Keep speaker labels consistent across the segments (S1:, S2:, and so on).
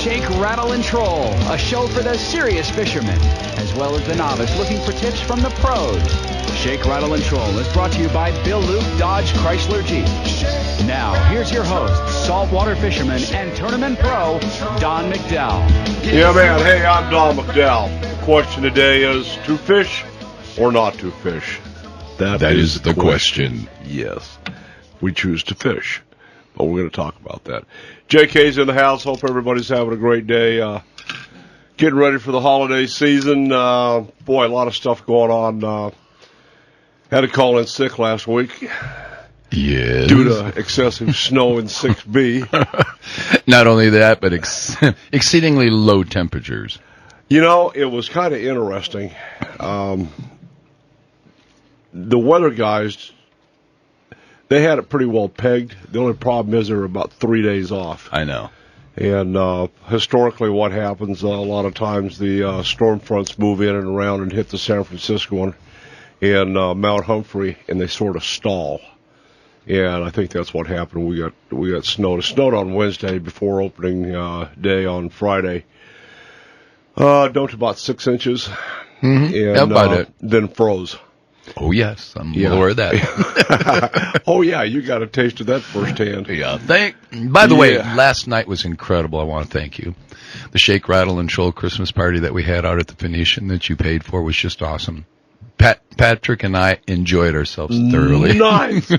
S1: Shake, Rattle, and Troll, a show for the serious fishermen, as well as the novice looking for tips from the pros. Shake, Rattle, and Troll is brought to you by Bill Luke Dodge Chrysler Jeep. Now, here's your host, saltwater fisherman and tournament pro, Don McDowell.
S2: Yeah, man. Hey, I'm Don McDowell. The question today is, to fish or not to fish? That is the question. Yes, we choose to fish. But we're going to talk about that. JK's in the house. Hope everybody's having a great day. Getting ready for the holiday season. Boy, a lot of stuff going on. Had to call in sick last week.
S3: Yes.
S2: Due to excessive snow in 6B.
S3: Not only that, but exceedingly low temperatures.
S2: You know, it was kind of interesting. The weather guys, they had it pretty well pegged. The only problem is they were about 3 days off.
S3: I know.
S2: And historically what happens, a lot of times the storm fronts move in and around and hit the San Francisco and Mount Humphrey, and they sort of stall. And I think that's what happened. We got snowed. It snowed on Wednesday before opening day on Friday. Down to about 6 inches.
S3: Mm-hmm.
S2: And
S3: about it.
S2: Then froze.
S3: Oh, yes. I'm aware of that.
S2: Oh, yeah. You got a taste of that firsthand.
S3: Yeah. By the way, last night was incredible. I want to thank you. The Shake, Rattle, and Troll Christmas party that we had out at the Phoenician that you paid for was just awesome. Patrick and I enjoyed ourselves thoroughly.
S2: Nice.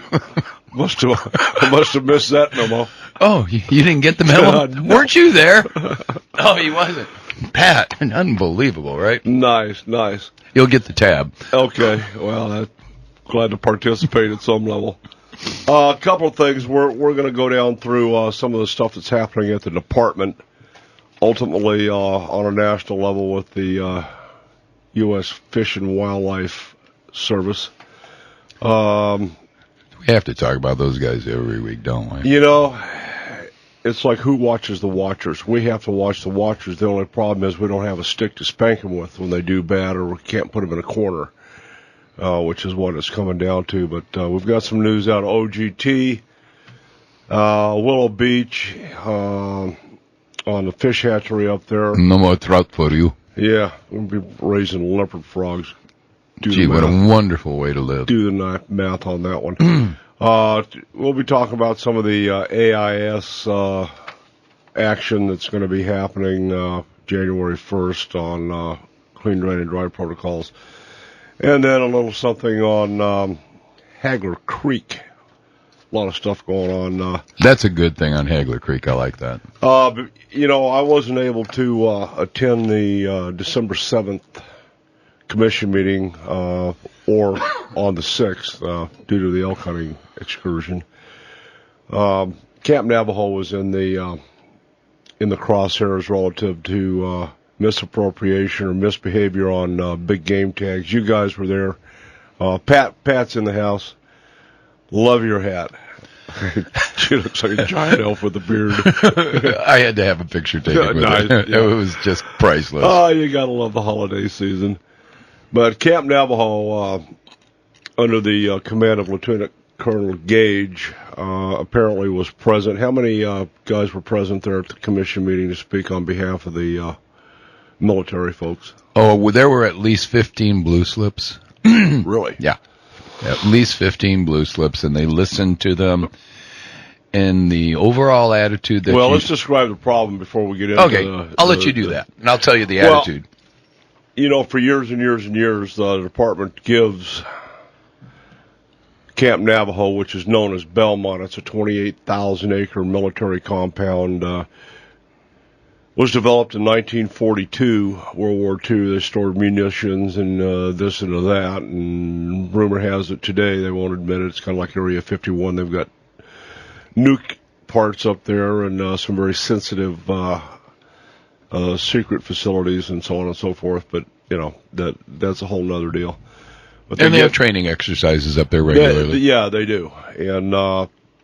S2: Must have missed that memo.
S3: Oh, you didn't get the memo? No. Weren't you there? Oh, he wasn't. Pat, unbelievable, right?
S2: Nice.
S3: You'll get the tab.
S2: Okay. Well, I'm glad to participate at some level. A couple of things. We're going to go down through some of the stuff that's happening at the department. Ultimately, on a national level with the U.S. Fish and Wildlife Service.
S3: We have to talk about those guys every week, don't we?
S2: You know, it's like who watches the watchers. We have to watch the watchers. The only problem is we don't have a stick to spank them with when they do bad, or we can't put them in a corner, which is what it's coming down to. But we've got some news out of OGT, Willow Beach, on the fish hatchery up there.
S3: No more trout for you.
S2: Yeah, we'll be raising leopard frogs.
S3: Gee, what a wonderful way to live.
S2: Do the math on that one. We'll be talking about some of the AIS action that's going to be happening January 1st on clean, drain, and dry protocols. And then a little something on Hagler Creek. A lot of stuff going on.
S3: That's a good thing on Hagler Creek. I like that.
S2: But, you know, I wasn't able to attend the December 7th commission meeting or on the 6th due to the elk hunting excursion. Camp Navajo was in the crosshairs relative to misappropriation or misbehavior on big game tags. You guys were there. Pat's in the house. Love your hat. She looks like a giant elf with a beard.
S3: I had to have a picture taken with it.
S2: Yeah.
S3: It was just priceless.
S2: Oh, you gotta love the holiday season. But Camp Navajo, under the command of Lieutenant Colonel Gage, apparently was present. How many guys were present there at the commission meeting to speak on behalf of the military folks?
S3: Oh, well, there were at least 15 blue slips.
S2: Really?
S3: Yeah. At least 15 blue slips, and they listened to them. And the overall attitude that
S2: let's describe the problem before we get into
S3: Okay, I'll let you do that, and I'll tell you the attitude.
S2: You know, for years and years and years, the department gives Camp Navajo, which is known as Belmont. It's a 28,000-acre military compound. Was developed in 1942, World War II. They stored munitions and this and that. And rumor has it today, they won't admit it, it's kind of like Area 51. They've got nuke parts up there and some very sensitive secret facilities and so on and so forth. But, you know, that's a whole nother deal. But
S3: they have training exercises up there regularly.
S2: They do. And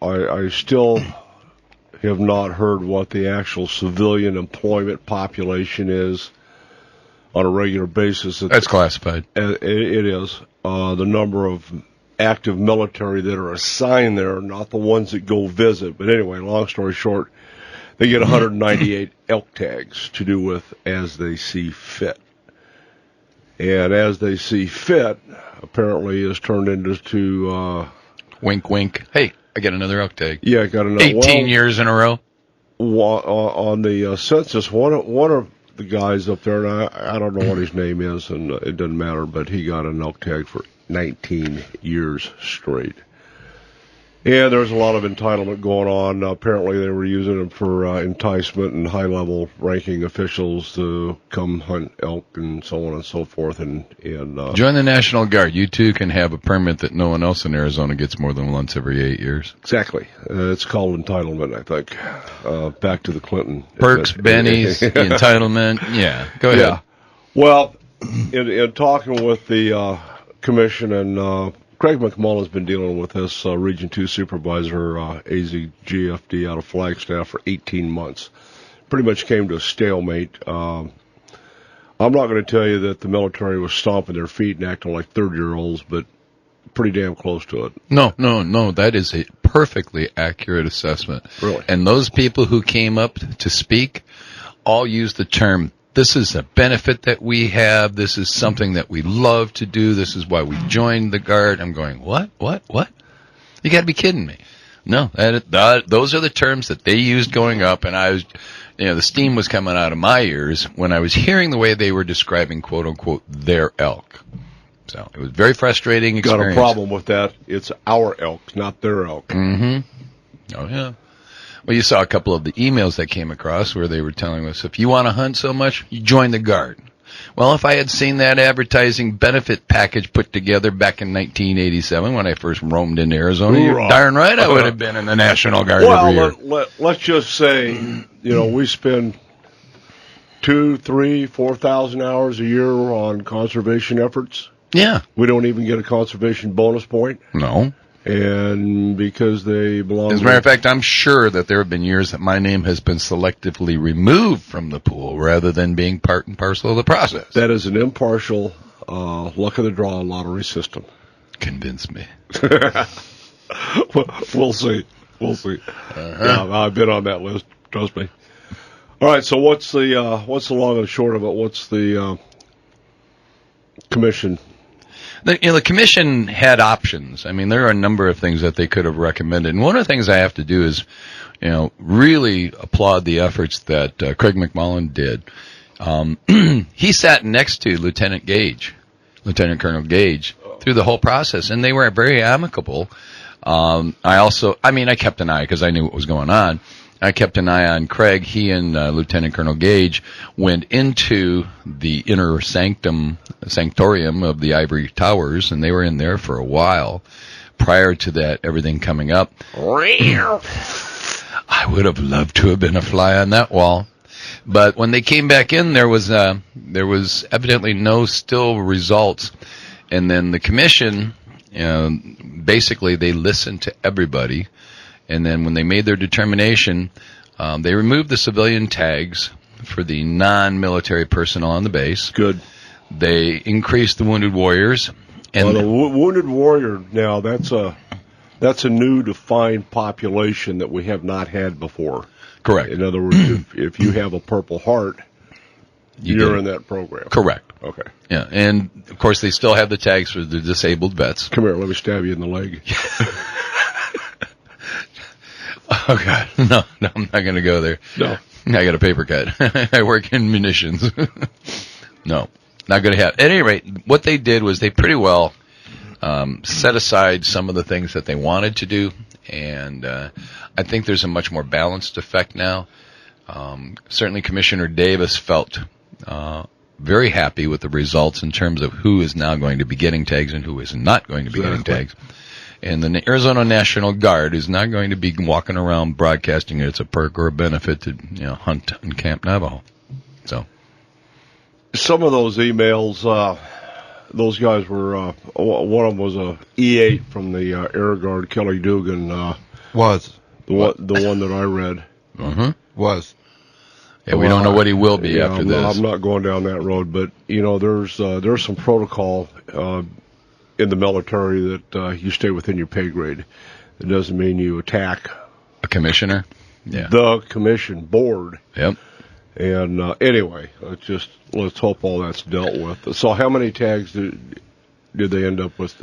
S2: I still have not heard what the actual civilian employment population is on a regular basis.
S3: That's classified.
S2: It is. The number of active military that are assigned there, not the ones that go visit. But anyway, long story short, They get 198 elk tags to do with as they see fit. And as they see fit, apparently is turned into...
S3: wink, wink. Hey, I got another elk tag.
S2: Yeah, I got another.
S3: 18 years in a row.
S2: On the census, one of the guys up there, and I don't know what his name is, and it doesn't matter, but he got an elk tag for 19 years straight. And there's a lot of entitlement going on. Apparently they were using them for enticement and high-level ranking officials to come hunt elk and so on and so forth. And
S3: join the National Guard. You too can have a permit that no one else in Arizona gets more than once every 8 years.
S2: Exactly. It's called entitlement, I think. Back to the Clinton.
S3: Perks, bennies, entitlement. Yeah, go ahead. Yeah.
S2: Well, in talking with the commission and... Craig McDowell has been dealing with this Region 2 supervisor, AZGFD, out of Flagstaff for 18 months. Pretty much came to a stalemate. I'm not going to tell you that the military was stomping their feet and acting like 30-year-olds, but pretty damn close to it.
S3: No. That is a perfectly accurate assessment.
S2: Really?
S3: And those people who came up to speak all used the term, this is a benefit that we have. This is something that we love to do. This is why we joined the Guard. I'm going, what? You got to be kidding me. No, those are the terms that they used going up, and I was, the steam was coming out of my ears when I was hearing the way they were describing, quote unquote, their elk. So it was very frustrating experience.
S2: Got a problem with that. It's our elk, not their elk.
S3: Mm-hmm. Oh, yeah. Well, you saw a couple of the emails that came across where they were telling us, if you want to hunt so much, you join the Guard. Well, if I had seen that advertising benefit package put together back in 1987 when I first roamed into Arizona, you're darn right I would have been in the National Guard every year.
S2: Let's just say, we spend 2,000, 3,000, 4,000 hours a year on conservation efforts.
S3: Yeah.
S2: We don't even get a conservation bonus point.
S3: No.
S2: And because they belong...
S3: As a matter of fact, I'm sure that there have been years that my name has been selectively removed from the pool rather than being part and parcel of the process.
S2: That is an impartial, luck of the draw lottery system.
S3: Convince me.
S2: We'll see. Yeah, I've been on that list. Trust me. All right, so what's the long and short of it? What's the commission...
S3: The commission had options. I mean, there are a number of things that they could have recommended. And one of the things I have to do is, really applaud the efforts that Craig McMullen did. He sat next to Lieutenant Colonel Gage, through the whole process, and they were very amicable. I kept an eye because I knew what was going on. I kept an eye on Craig. He and Lieutenant Colonel Gage went into the inner sanctorium of the Ivory Towers, and they were in there for a while prior to that, everything coming up. I would have loved to have been a fly on that wall. But when they came back in, there was evidently no still results. And then the commission, basically they listened to everybody. And then when they made their determination, they removed the civilian tags for the non-military personnel on the base.
S2: Good.
S3: They increased the wounded warriors. And
S2: the wounded warrior, now, that's a new defined population that we have not had before.
S3: Correct.
S2: In other words, if you have a Purple Heart, you're in that program.
S3: Correct.
S2: Okay.
S3: Yeah, and, of course, they still have the tags for the disabled vets.
S2: Come here, let me stab you in the leg.
S3: Oh, God. No, I'm not going to go there.
S2: No.
S3: I got a paper cut. I work in munitions. No, not going to happen. At any rate, what they did was they pretty well set aside some of the things that they wanted to do, and I think there's a much more balanced effect now. Certainly Commissioner Davis felt very happy with the results in terms of who is now going to be getting tags and who is not going to be getting tags. And the Arizona National Guard is not going to be walking around broadcasting it's a perk or a benefit to hunt in Camp Navajo. So,
S2: some of those emails, those guys were. One of them was a E8 from the Air Guard. Kelly Dugan
S4: was
S2: the one that I read.
S3: Mm-hmm.
S4: Was.
S3: Yeah, we don't know what he will be after this.
S2: I'm not going down that road, but there's some protocol in the military that you stay within your pay grade. It doesn't mean you attack
S3: a commissioner.
S2: the commission board.
S3: Yep.
S2: And anyway, let's hope all that's dealt with. So how many tags did they end up with?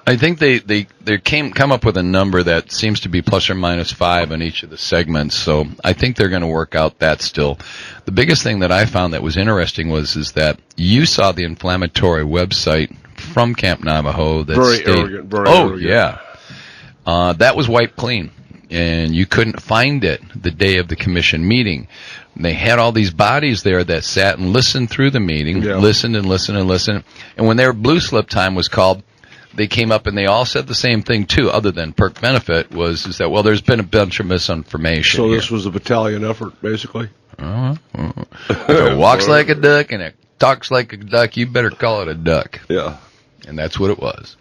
S3: I think they come up with a number that seems to be plus or minus 5 on each of the segments. So I think they're going to work out that still. The biggest thing that I found that was interesting is that you saw the inflammatory website from Camp Navajo that
S2: very arrogant.
S3: Yeah. That was wiped clean, and you couldn't find it the day of the commission meeting. They had all these bodies there that sat and listened through the meeting, listened and listened and listened. And when their blue slip time was called, they came up and they all said the same thing too, other than perk benefit, is that, well, there's been a bunch of misinformation.
S2: So this was a battalion effort, basically?
S3: If it walks like a duck and it talks like a duck, you better call it a duck.
S2: Yeah.
S3: And that's what it was.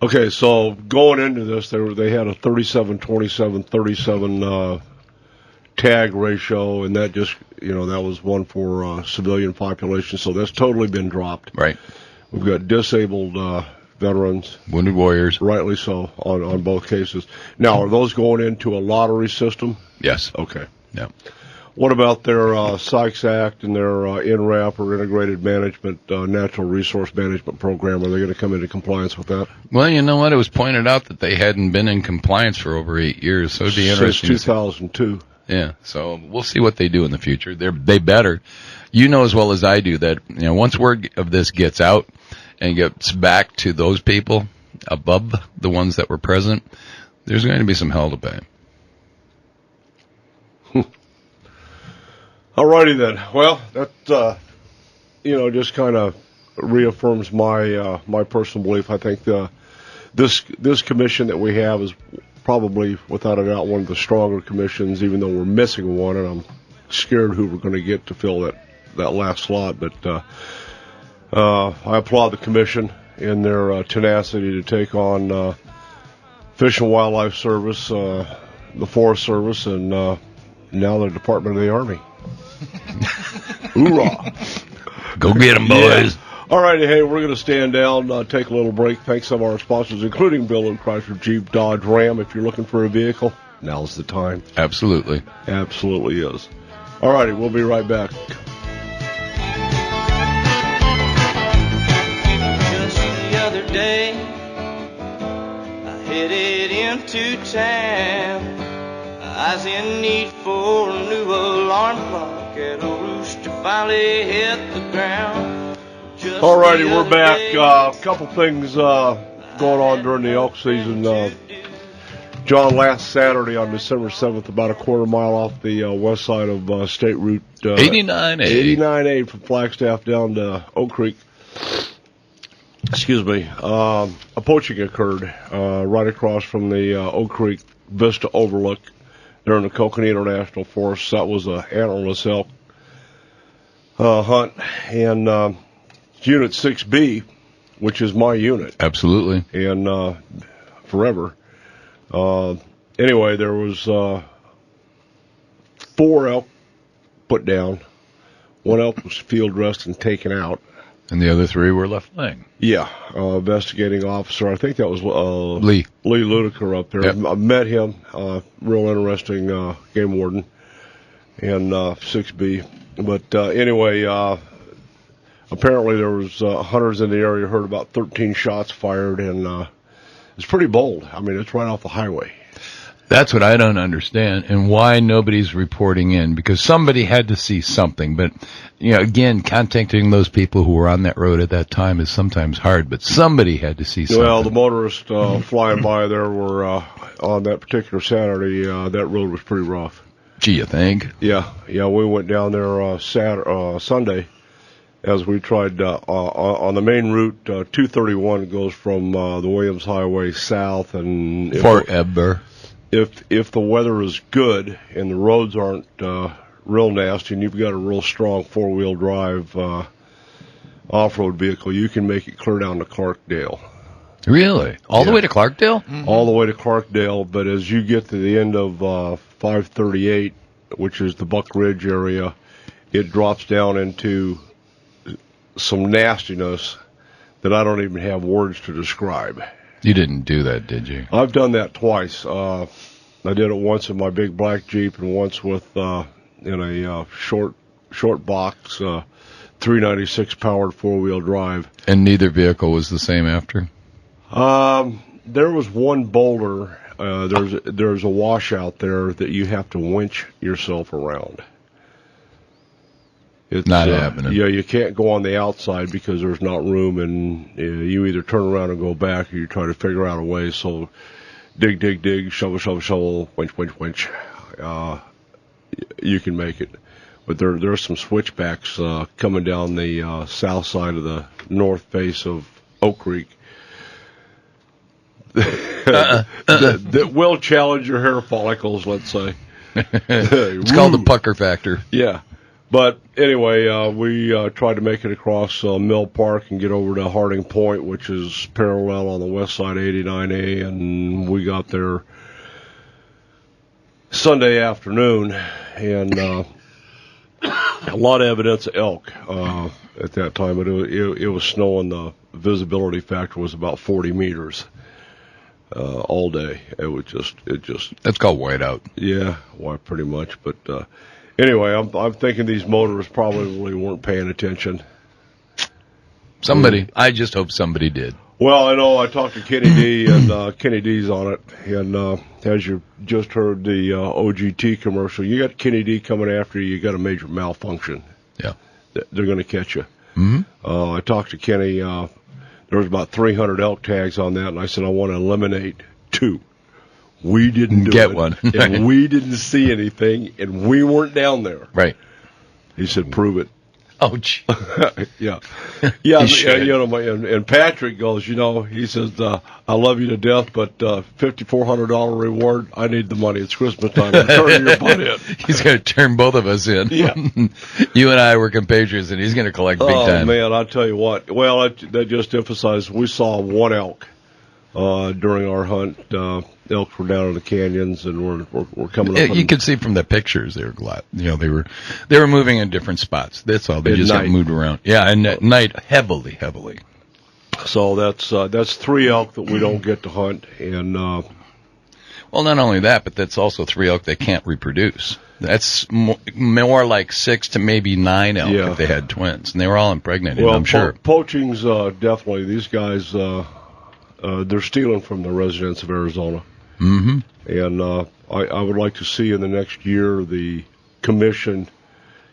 S2: Okay, so going into this, they had a 37-27-37 tag ratio, and that just, that was one for civilian population, so that's totally been dropped.
S3: Right.
S2: We've got disabled veterans.
S3: Wounded warriors.
S2: Rightly so, on both cases. Now, are those going into a lottery system?
S3: Yes.
S2: Okay.
S3: Yeah.
S2: What about their Sykes Act and their INRAP, or Integrated Management, Natural Resource Management Program? Are they going to come into compliance with that?
S3: Well, you know what? It was pointed out that they hadn't been in compliance for over 8 years, so it'd be interesting.
S2: Since 2002.
S3: Yeah, so we'll see what they do in the future. They better. You know as well as I do that, once word of this gets out and gets back to those people above the ones that were present, there's going to be some hell to pay.
S2: Alrighty then. Well, that just kind of reaffirms my personal belief. I think this commission that we have is probably, without a doubt, one of the stronger commissions, even though we're missing one, and I'm scared who we're going to get to fill that last slot. But I applaud the commission in their tenacity to take on Fish and Wildlife Service, the Forest Service, and now the Department of the Army. Hoorah!
S3: Go get them, boys.
S2: Yeah. All righty, hey, we're going to stand down, take a little break. Thanks to our sponsors, including Bill and Chrysler, Jeep, Dodge, Ram. If you're looking for a vehicle, now's the time.
S3: Absolutely.
S2: Absolutely is. All righty, we'll be right back.
S4: Just the other day, I headed into town. I was in need for a new alarm clock, and a rooster finally hit the ground.
S2: All righty, we're back. A couple things going on during the elk season. John, last Saturday on December 7th, about a quarter mile off the west side of State Route 89A from Flagstaff down to Oak Creek. Excuse me. A poaching occurred right across from the Oak Creek Vista Overlook during the Coconino National Forest. That was a antlerless elk hunt, and Unit 6B, which is my unit.
S3: Absolutely.
S2: And forever. Anyway, there was 4 elk put down. 1 elk was field dressed and taken out.
S3: And the other 3 were left laying.
S2: Yeah, investigating officer. I think that was
S3: Lee
S2: Ludiker up there.
S3: Yep.
S2: I met him. Real interesting game warden and 6B. But anyway, apparently there was hunters in the area, heard about 13 shots fired, and it's pretty bold. I mean, it's right off the highway.
S3: That's what I don't understand, and why nobody's reporting in, because somebody had to see something. But, again, contacting those people who were on that road at that time is sometimes hard, but somebody had to see something.
S2: Well, the motorists flying by there were, on that particular Saturday, that road was pretty rough.
S3: Gee, you think?
S2: Yeah, we went down there Sunday, as we tried on the main route. 231 goes from the Williams Highway south, and
S3: forever.
S2: If the weather is good and the roads aren't real nasty, and you've got a real strong 4-wheel drive off-road vehicle, you can make it clear down to Clarkdale.
S3: Really? All the way to Clarkdale?
S2: Mm-hmm. All the way to Clarkdale, but as you get to the end of 538, which is the Buck Ridge area, it drops down into some nastiness that I don't even have words to describe.
S3: You didn't do that, did you?
S2: I've done that twice. I did it once in my big black Jeep and once with in a short box 396 powered 4-wheel drive.
S3: And neither vehicle was the same after?
S2: There was one boulder. There's a washout there that you have to winch yourself around. It's
S3: not happening.
S2: Yeah, you can't go on the outside because there's not room, and you either turn around and go back, or you try to figure out a way. So, dig, shovel, winch. You can make it. But there's some switchbacks coming down the south side of the north face of Oak Creek that will challenge your hair follicles, let's say.
S3: It's called the pucker factor.
S2: Yeah. But anyway, we tried to make it across Mill Park and get over to Harding Point, which is parallel on the west side of 89A, and we got there Sunday afternoon, and a lot of evidence of elk at that time, but it was snowing. The visibility factor was about 40 meters all day. It just
S3: that's called whiteout.
S2: Yeah, pretty much. But anyway, I'm thinking these motorists probably weren't paying attention.
S3: I just hope somebody did.
S2: Well, I know I talked to Kenny D, and Kenny D's on it, and as you just heard the OGT commercial, you got Kenny D coming after you. You got a major malfunction.
S3: Yeah,
S2: they're going to catch you.
S3: Mm-hmm.
S2: I talked to Kenny. There was about 300 elk tags on that, and I said I want to eliminate 2. We didn't
S3: get one,
S2: and we didn't see anything, and we weren't down there.
S3: Right.
S2: He said, "Prove it."
S3: Oh, gee.
S2: Yeah. And Patrick goes, he says, I love you to death, but $5,400 reward, I need the money. It's Christmas time. I'm turning your butt in.
S3: He's going to turn both of us in.
S2: Yeah.
S3: You and I were compatriots, and he's going to collect big time.
S2: Oh, man, I'll tell you what. Well, that just emphasized we saw one elk during our hunt. Elk were down in the canyons, and we're coming up.
S3: You could see from the pictures they were glad. They were moving in different spots. That's all. They just got moved around. Yeah, and at night heavily.
S2: So that's 3 elk that we don't get to hunt, and
S3: well, not only that, but that's also 3 elk that can't reproduce. That's more like 6 to maybe 9 elk if they had twins, and they were all impregnated.
S2: Well,
S3: I'm sure.
S2: Poaching's definitely these guys. They're stealing from the residents of Arizona.
S3: Mm-hmm.
S2: And I would like to see in the next year the commission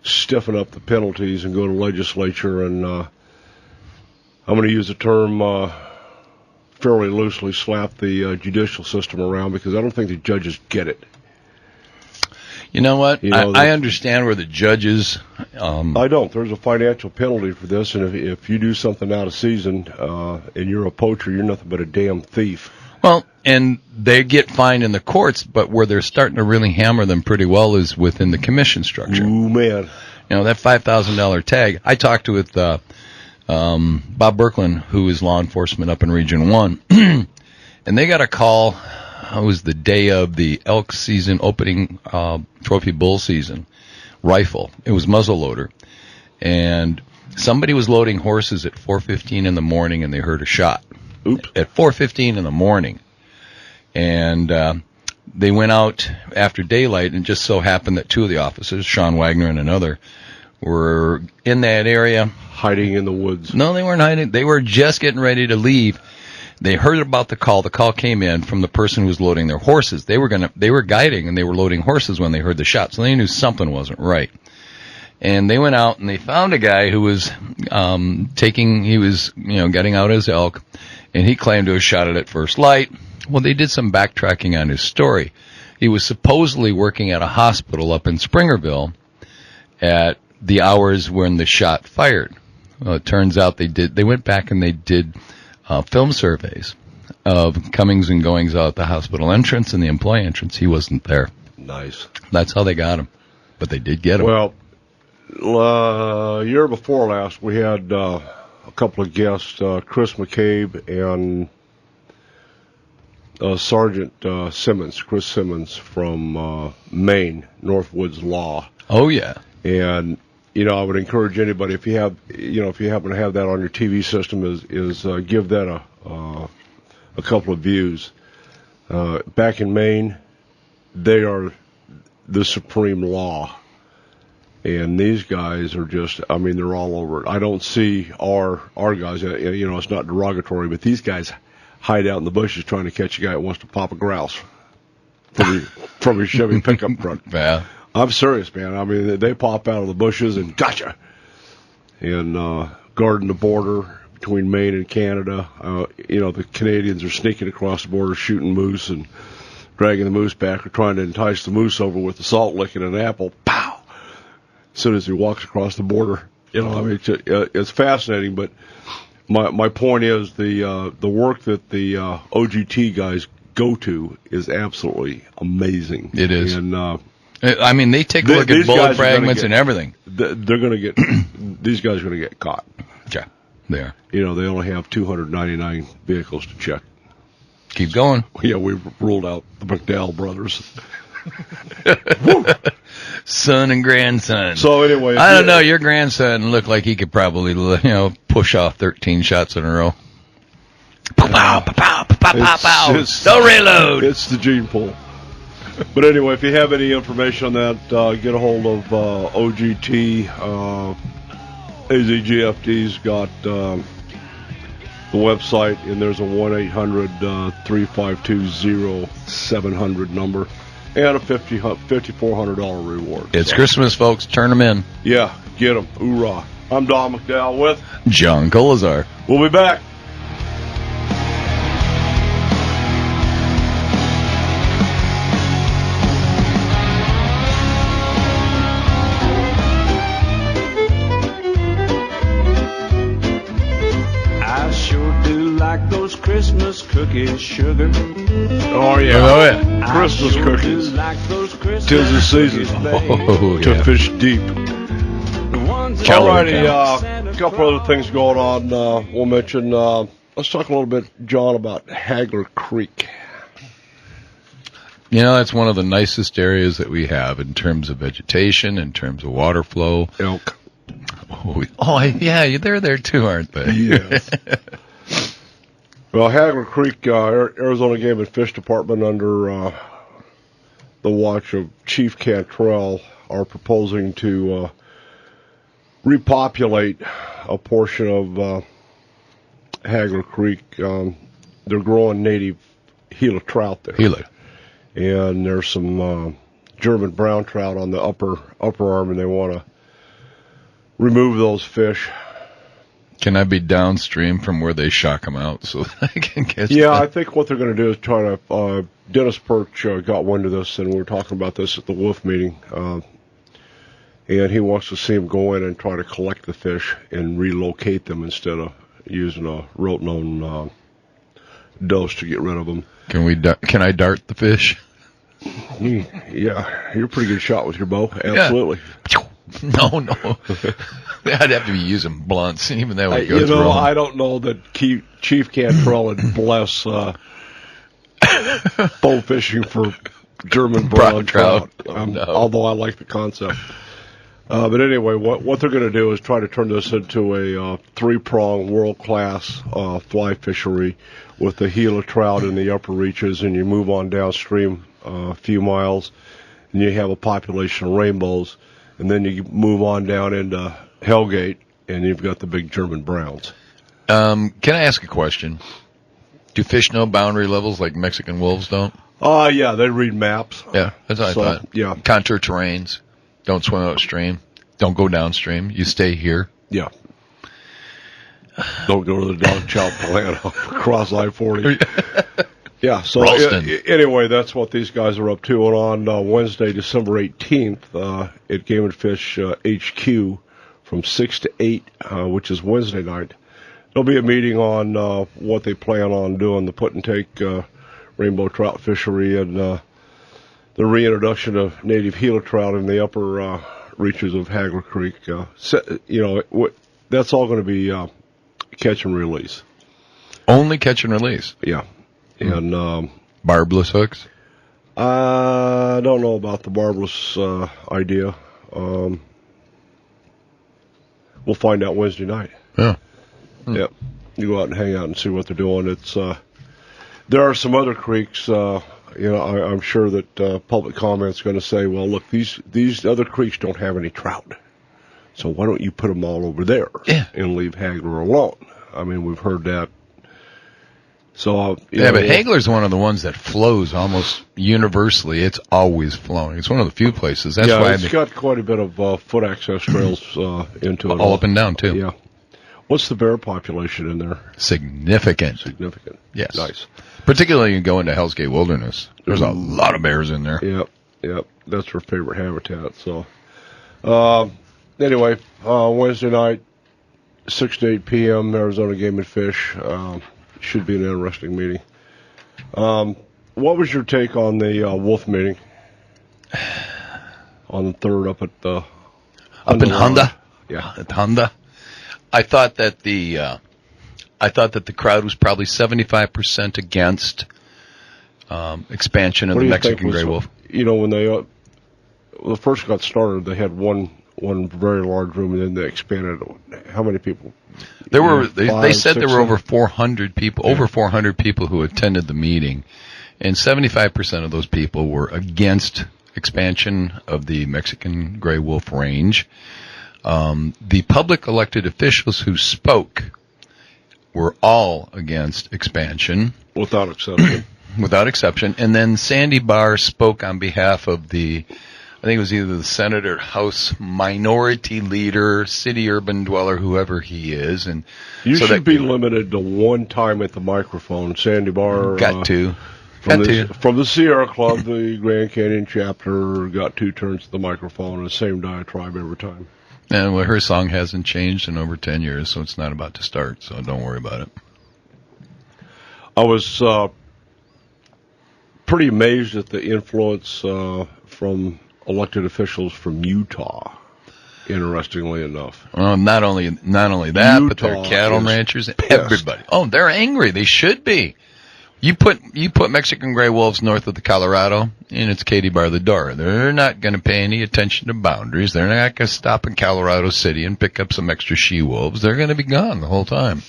S2: stiffen up the penalties and go to legislature, and I'm going to use the term fairly loosely, slap the judicial system around, because I don't think the judges get it.
S3: You know what? I understand where the judges...
S2: I don't. There's a financial penalty for this, and if you do something out of season and you're a poacher, you're nothing but a damn thief.
S3: Well, and they get fined in the courts, but where they're starting to really hammer them pretty well is within the commission structure.
S2: Ooh, man.
S3: That $5,000 tag. I talked with Bob Berklin, who is law enforcement up in Region 1, and they got a call. It was the day of the elk season opening trophy bull season rifle. It was muzzleloader. And somebody was loading horses at 4:15 in the morning, and they heard a shot.
S2: Oops.
S3: At 4:15 in the morning. And they went out after daylight, and just so happened that 2 of the officers, Sean Wagner and another, were in that area.
S2: Hiding in the woods.
S3: No, they weren't hiding. They were just getting ready to leave. They heard about the call. The call came in from the person who was loading their horses. They were guiding, and they were loading horses when they heard the shot, so they knew something wasn't right. And they went out, and they found a guy who was getting out his elk, and he claimed to have shot it at first light. Well, they did some backtracking on his story. He was supposedly working at a hospital up in Springerville at the hours when the shot fired. Well, it turns out they went back and they did film surveys of comings and goings out the hospital entrance and the employee entrance. He wasn't there.
S2: Nice.
S3: That's how they got him. But they did get him.
S2: Well, year before last, we had a couple of guests, Chris McCabe and Sergeant Chris Simmons from Maine, Northwoods Law.
S3: Oh, yeah.
S2: And, I would encourage anybody, if you happen to have that on your TV system, is give that a couple of views. Back in Maine, they are the supreme law. And these guys are just, I mean, they're all over it. I don't see our guys, you know, it's not derogatory, but these guys hide out in the bushes trying to catch a guy that wants to pop a grouse from his Chevy pickup truck.
S3: Yeah.
S2: I'm serious, man. I mean, they pop out of the bushes and gotcha. And guarding the border between Maine and Canada, you know, the Canadians are sneaking across the border, shooting moose and dragging the moose back or trying to entice the moose over with the salt lick and an apple. Pow! As soon as he walks across the border, you know, I mean, it's fascinating. But my point is the work that the OGT guys go to is absolutely amazing.
S3: It is.
S2: And
S3: I mean, they take a look at bullet fragments and everything.
S2: They're going to get these guys are going to get caught.
S3: Yeah, they are.
S2: You know, they only have 299 vehicles to check.
S3: Keep going.
S2: Yeah, we ruled out the McDowell brothers.
S3: Son and grandson.
S2: So anyway,
S3: I don't know. Your grandson looked like he could probably, you know, push off 13 shots in a row. Pow, pow, pow, pow, pow, pow. Don't reload.
S2: It's the gene pool. But anyway, if you have any information on that, get a hold of OGT. AZGFD's got the website, and there's a 1-800-352-0700 number. And a $5,400 reward.
S3: It's Christmas, folks. Turn them in.
S2: Yeah, get them. Hoorah. I'm Don McDowell with
S3: John Colazar.
S2: We'll be back.
S5: I sure do like those Christmas cookies, sugar.
S2: Oh, yeah.
S3: Oh, yeah.
S2: Christmas cookies.
S5: Like those Christmas
S2: 'Tis the season to fish deep. Alrighty, a couple other things going on. We'll mention, let's talk a little bit, John, about Hagler Creek.
S3: You know, that's one of the nicest areas that we have in terms of vegetation, in terms of water flow.
S2: Elk.
S3: Oh, yeah, they're there too, aren't they?
S2: Yes. Well, Hagler Creek, Arizona Game and Fish Department, under the watch of Chief Cantrell, are proposing to repopulate a portion of Hagler Creek. They're growing native Gila trout there.
S3: Gila.
S2: And there's some German brown trout on the upper arm, and they want to remove those fish.
S3: Can I be downstream from where they shock them out so I can catch
S2: Yeah,
S3: them?
S2: I think what they're going to do is try to, Dennis Perch got wind of this, and we were talking about this at the Wolf meeting, and he wants to see them go in and try to collect the fish and relocate them instead of using a rotenone dose to get rid of them.
S3: Can I dart the fish?
S2: Yeah, you're a pretty good shot with your bow. Absolutely.
S3: Yeah. No. I'd have to be using blunts, even that would go
S2: you know,
S3: through 'em.
S2: I don't know that Chief Cantrell would bless bow fishing for German brown trout.
S3: No.
S2: Although I like the concept. But anyway, what they're going to do is try to turn this into a three-pronged world-class fly fishery with the Gila trout in the upper reaches, and you move on downstream a few miles, and you have a population of rainbows, and then you move on down into Hellgate, and you've got the big German browns.
S3: Can I ask a question? Do fish know boundary levels like Mexican wolves don't?
S2: Yeah, they read maps.
S3: Yeah, that's what I thought.
S2: Yeah.
S3: Contour terrains. Don't swim upstream. Don't go downstream. You stay here.
S2: Yeah. Don't go to the dog chow plant across I-40. Yeah, so anyway, that's what these guys are up to. And on Wednesday, December 18th, at Game & Fish HQ from 6 to 8, which is Wednesday night, there'll be a meeting on what they plan on doing, the put-and-take rainbow trout fishery and the reintroduction of native Gila trout in the upper reaches of Hagler Creek. That's all going to be catch and release.
S3: Only catch and release?
S2: Yeah. And
S3: barbless hooks?
S2: I don't know about the barbless idea. We'll find out Wednesday night.
S3: Yeah.
S2: Yep. You go out and hang out and see what they're doing. It's there are some other creeks I'm sure that public comment's going to say, well, look, these other creeks don't have any trout, so why don't you put them all over there and leave Hagler alone? I mean, we've heard that. So
S3: but Hagler's one of the ones that flows almost universally. It's always flowing. It's one of the few places. That's why
S2: it's got quite a bit of foot access trails into it.
S3: All up and down, too.
S2: Yeah. What's the bear population in there?
S3: Significant. Yes.
S2: Nice.
S3: Particularly you go into Hell's Gate Wilderness. There's a lot of bears in there.
S2: Yep. That's her favorite habitat. So, anyway, Wednesday night, 6 to 8 p.m., Arizona Game and Fish. Should be an interesting meeting. What was your take on the wolf meeting? On the 3rd up at the...
S3: Up in Honda?
S2: Yeah.
S3: At Honda? I thought that the crowd was probably 75% against expansion of the Mexican gray wolf.
S2: When they first got started, they had one very large room, and then they expanded. How many people?
S3: There were. They said there were over 400 people. Yeah. Over 400 people who attended the meeting, and 75% of those people were against expansion of the Mexican gray wolf range. The public elected officials who spoke were all against expansion.
S2: Without exception.
S3: Without exception. And then Sandy Barr spoke on behalf of I think it was either the Senate or House Minority Leader, City Urban Dweller, whoever he is. And
S2: you should be limited to one time at the microphone. Sandy Barr.
S3: From
S2: the Sierra Club, the Grand Canyon chapter, got 2 turns at the microphone, and the same diatribe every time.
S3: And her song hasn't changed in over 10 years, so it's not about to start, so don't worry about it.
S2: I was pretty amazed at the influence from elected officials from Utah, interestingly enough.
S3: Well, not only that, but they're cattle ranchers, everybody. Oh, they're angry. They should be. You put Mexican gray wolves north of the Colorado, and it's Katie bar the door. They're not going to pay any attention to boundaries. They're not going to stop in Colorado City and pick up some extra she wolves. They're going to be gone the whole time.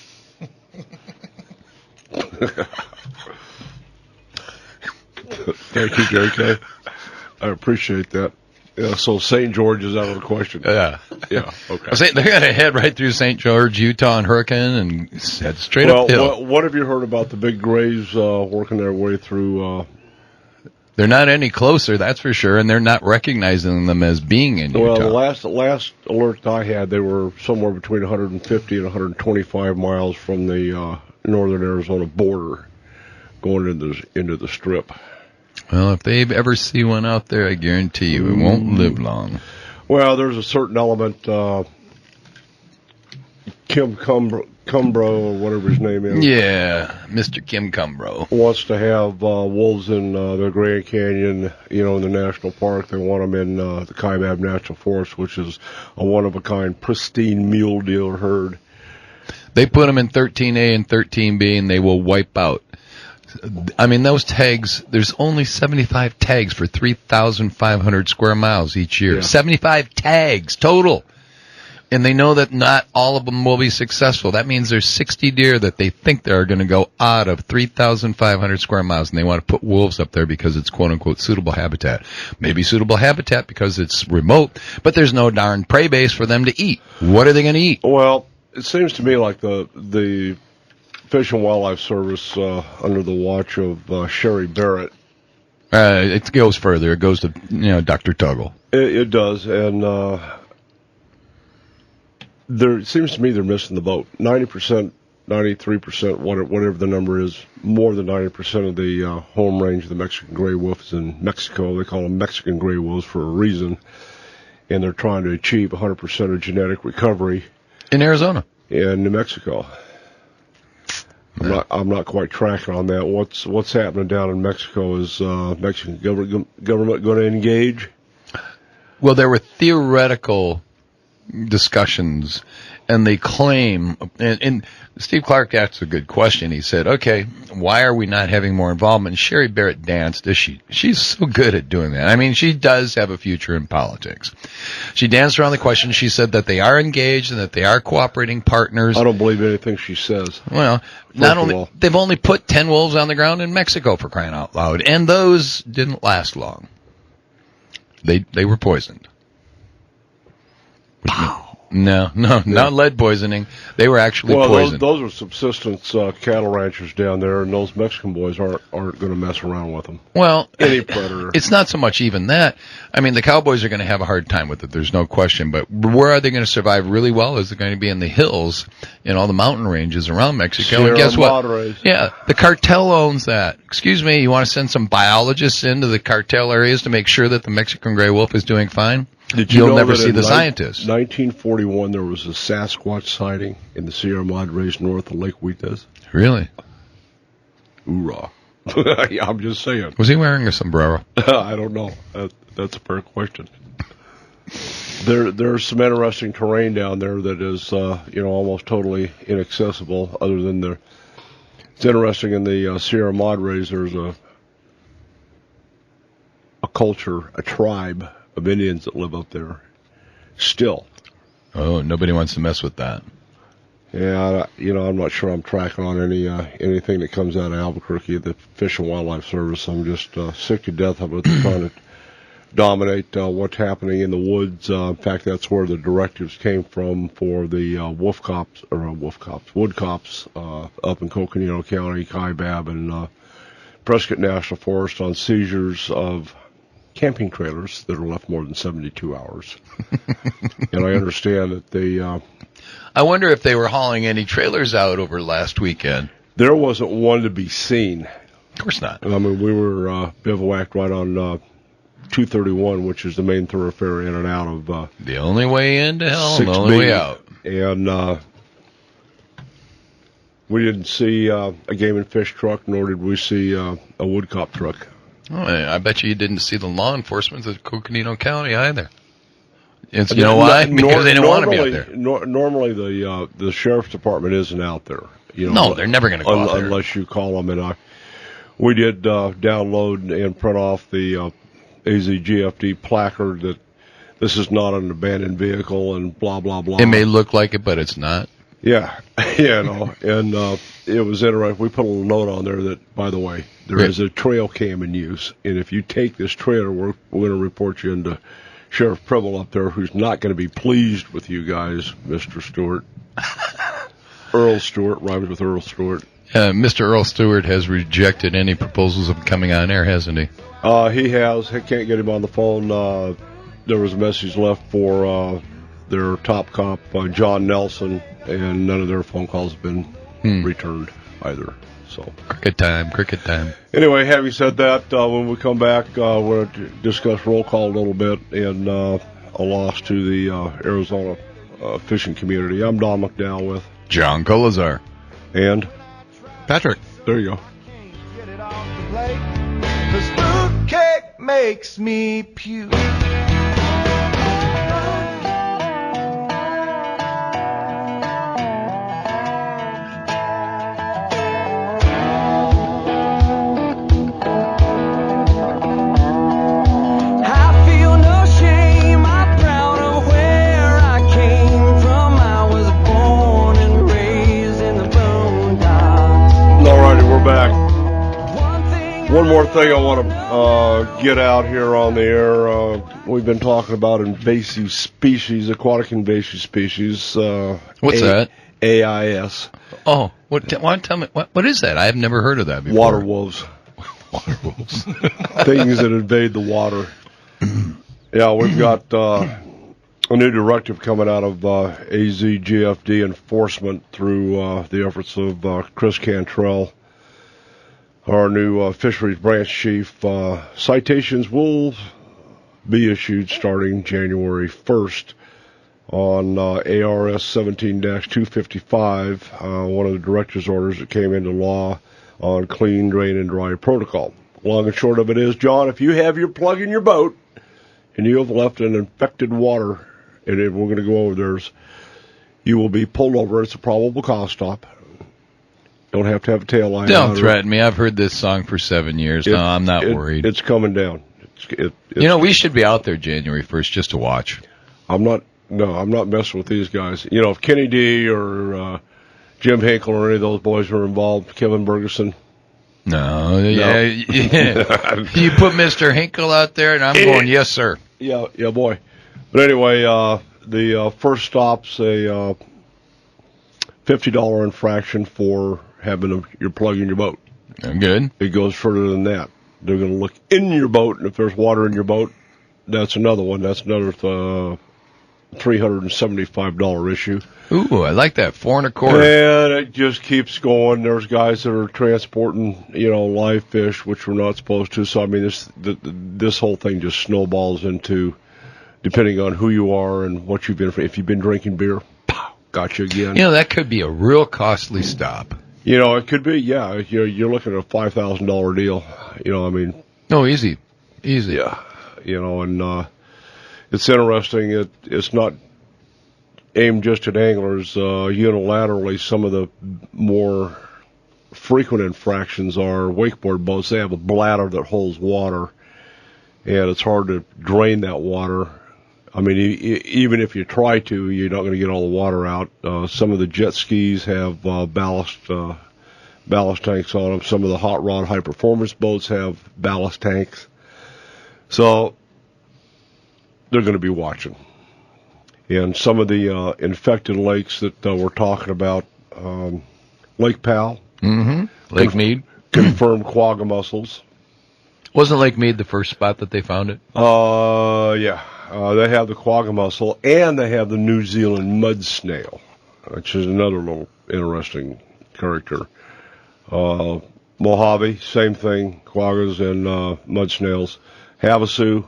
S2: Thank you, J.K. I appreciate that. Yeah, so St. George is out of the question.
S3: Yeah.
S2: Okay.
S3: They're going to head right through St. George, Utah, and Hurricane, and head straight uphill.
S2: What have you heard about the big grays working their way through?
S3: They're not any closer, that's for sure, and they're not recognizing them as being in Utah.
S2: Well, the last alert I had, they were somewhere between 150 and 125 miles from the northern Arizona border, going into the Strip.
S3: Well, if they ever see one out there, I guarantee you it won't live long.
S2: Well, there's a certain element, Kim Cumbro, or whatever his name is.
S3: Yeah, Mr. Kim Cumbro.
S2: Wants to have wolves in the Grand Canyon, in the national park. They want them in the Kaibab National Forest, which is a one-of-a-kind, pristine mule deer herd.
S3: They put them in 13A and 13B, and they will wipe out. I mean, those tags, there's only 75 tags for 3,500 square miles each year. Yeah. 75 tags total. And they know that not all of them will be successful. That means there's 60 deer that they think they are going to go out of 3,500 square miles, and they want to put wolves up there because it's quote-unquote suitable habitat. Maybe suitable habitat because it's remote, but there's no darn prey base for them to eat. What are they going to eat?
S2: Well, it seems to me like the Fish and Wildlife Service, under the watch of Sherry Barrett.
S3: It goes further. It goes to, Dr. Tuggle.
S2: It does, and it seems to me they're missing the boat. 90%, 93%, whatever the number is, more than 90% of the home range of the Mexican gray wolf is in Mexico. They call them Mexican gray wolves for a reason, and they're trying to achieve 100% of genetic recovery.
S3: In Arizona?
S2: In New Mexico. I'm not quite tracking on that. What's happening down in Mexico? Is Mexican government going to engage?
S3: Well, there were theoretical discussions, and they claim, and Steve Clark asked a good question. He said, okay, why are we not having more involvement? And Sherry Barrett danced, is she? She's so good at doing that. I mean, she does have a future in politics. She danced around the question. She said that they are engaged and that they are cooperating partners.
S2: I don't believe anything she says.
S3: Well, they've only put 10 wolves on the ground in Mexico, for crying out loud, and those didn't last long. They were poisoned. No, not lead poisoning. They were actually poisoned.
S2: Those are subsistence cattle ranchers down there, and those Mexican boys aren't going to mess around with them.
S3: Well,
S2: any predator.
S3: It's not so much even that. I mean, the cowboys are going to have a hard time with it. There's no question. But where are they going to survive really well? Is it going to be in the hills, in all the mountain ranges around Mexico?
S2: Sierra
S3: and guess what?
S2: Madres.
S3: Yeah, the cartel owns that. Excuse me, you want to send some biologists into the cartel areas to make sure that the Mexican gray wolf is doing fine? You'll never see the scientists.
S2: 1941, there was a Sasquatch sighting in the Sierra Madres north of Lake Huitas.
S3: Really?
S2: Hoorah. Yeah, I'm just saying.
S3: Was he wearing a sombrero?
S2: I don't know. That's a fair question. There's some interesting terrain down there that is, almost totally inaccessible. Other than it's interesting in the Sierra Madres. There's a culture, a tribe of Indians that live up there still.
S3: Oh, nobody wants to mess with that.
S2: Yeah, I'm not sure I'm tracking on anything that comes out of Albuquerque, the Fish and Wildlife Service. I'm just sick to death of it. They're trying to dominate what's happening in the woods. In fact, that's where the directives came from for the wood cops up in Coconino County, Kaibab, and Prescott National Forest on seizures of camping trailers that are left more than 72 hours. And I understand that they...
S3: I wonder if they were hauling any trailers out over last weekend.
S2: There wasn't one to be seen.
S3: Of course not.
S2: I mean, we were bivouacked right on 231, which is the main thoroughfare in and out of...
S3: the only way into hell and the only way out.
S2: And we didn't see a game and fish truck, nor did we see a woodcop truck.
S3: Oh, I bet you didn't see the law enforcement of Coconino County either. It's, you know why? Because they didn't want to be out there.
S2: Normally, the sheriff's department isn't out there.
S3: No, they're never going to go out there.
S2: Unless you call them. And we did download and print off the AZGFD placard that this is not an abandoned vehicle and blah, blah, blah.
S3: It may look like it, but it's not.
S2: Yeah, and it was interesting. We put a little note on there that, by the way, there is a trail cam in use, and if you take this trailer, we're going to report you into Sheriff Preble up there, who's not going to be pleased with you guys, Mr. Stewart. Earl Stewart, rhymes with Earl Stewart.
S3: Mr. Earl Stewart has rejected any proposals of coming on air, hasn't he?
S2: He has. I can't get him on the phone. There was a message left for their top cop, John Nelson, and none of their phone calls have been returned either. So
S3: cricket time.
S2: Anyway, having said that, when we come back, we're going to discuss roll call a little bit and a loss to the Arizona fishing community. I'm Don McDowell with
S3: John Colazar
S2: and
S3: Patrick.
S2: There you go.
S6: Get it off the plate, 'cause fruitcake makes me puke.
S2: Back. One more thing I want to get out here on the air. We've been talking about invasive species, aquatic invasive species.
S3: What's that?
S2: AIS.
S3: Oh, tell me what is that? I have never heard of that before.
S2: Water wolves.
S3: Water wolves.
S2: Things that invade the water. Yeah, we've got a new directive coming out of AZGFD enforcement through the efforts of Chris Cantrell, our new fisheries branch chief. Citations will be issued starting January 1st on ARS 17-255, one of the director's orders that came into law on clean, drain, and dry protocol. Long and short of it is, John, if you have your plug in your boat and you have left an infected water and if we're going to go over theirs, you will be pulled over. It's a probable cause stop. Don't have to have a tail light.
S3: Don't threaten me. I've heard this song for 7 years. No, I'm not worried.
S2: It's coming down.
S3: We should be out there January 1st just to watch.
S2: I'm not messing with these guys. If Kenny D or Jim Hinkle or any of those boys are involved, Kevin Bergeson.
S3: No. Yeah. You put Mr. Hinkle out there, and I'm going, yes, sir.
S2: Yeah, boy. But anyway, the first stop's a $50 infraction for having your plug in your boat.
S3: Good.
S2: It goes further than that. They're going to look in your boat, and if there's water in your boat, that's another one. That's another $375 issue.
S3: Ooh, I like that. $425.
S2: And it just keeps going. There's guys that are transporting, live fish, which we're not supposed to. So I mean, this whole thing just snowballs into, depending on who you are and what you've been. If you've been drinking beer, pow, got you again.
S3: That could be a real costly stop.
S2: It could be. Yeah, you're looking at a $5,000 deal. I mean.
S3: No, easy.
S2: Yeah, and it's interesting. It's not aimed just at anglers. Unilaterally, some of the more frequent infractions are wakeboard boats. They have a bladder that holds water, and it's hard to drain that water. I mean, even if you try to, you're not going to get all the water out. Some of the jet skis have ballast tanks on them. Some of the hot rod high performance boats have ballast tanks. So they're going to be watching. And some of the infected lakes that we're talking about, Lake Powell,
S3: Lake Mead,
S2: confirmed quagga mussels.
S3: Wasn't Lake Mead the first spot that they found it?
S2: Yeah. They have the quagga mussel, and they have the New Zealand mud snail, which is another little interesting character. Mojave, same thing, quaggas and mud snails. Havasu,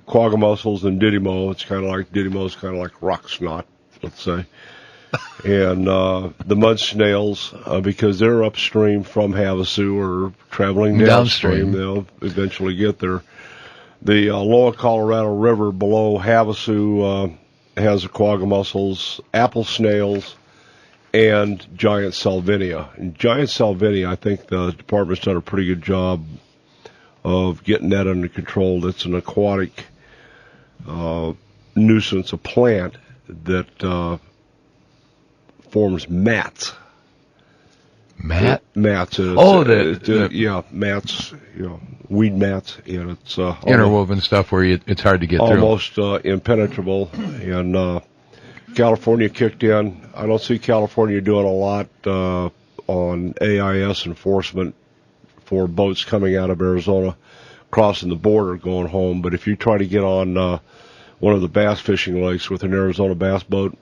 S2: quagga mussels, and Didymo. Didymo's kind of like rock snot, let's say. And the mud snails, because they're upstream from Havasu or traveling downstream, they'll eventually get there. The Lower Colorado River below Havasu has the quagga mussels, apple snails, and giant salvinia. And giant salvinia, I think the department's done a pretty good job of getting that under control. It's an aquatic nuisance, a plant that forms mats. Mats. Mats. Weed mats, and it's
S3: interwoven stuff where it's hard to get through.
S2: Almost impenetrable. And California kicked in. I don't see California doing a lot on AIS enforcement for boats coming out of Arizona, crossing the border, going home. But if you try to get on one of the bass fishing lakes with an Arizona bass boat,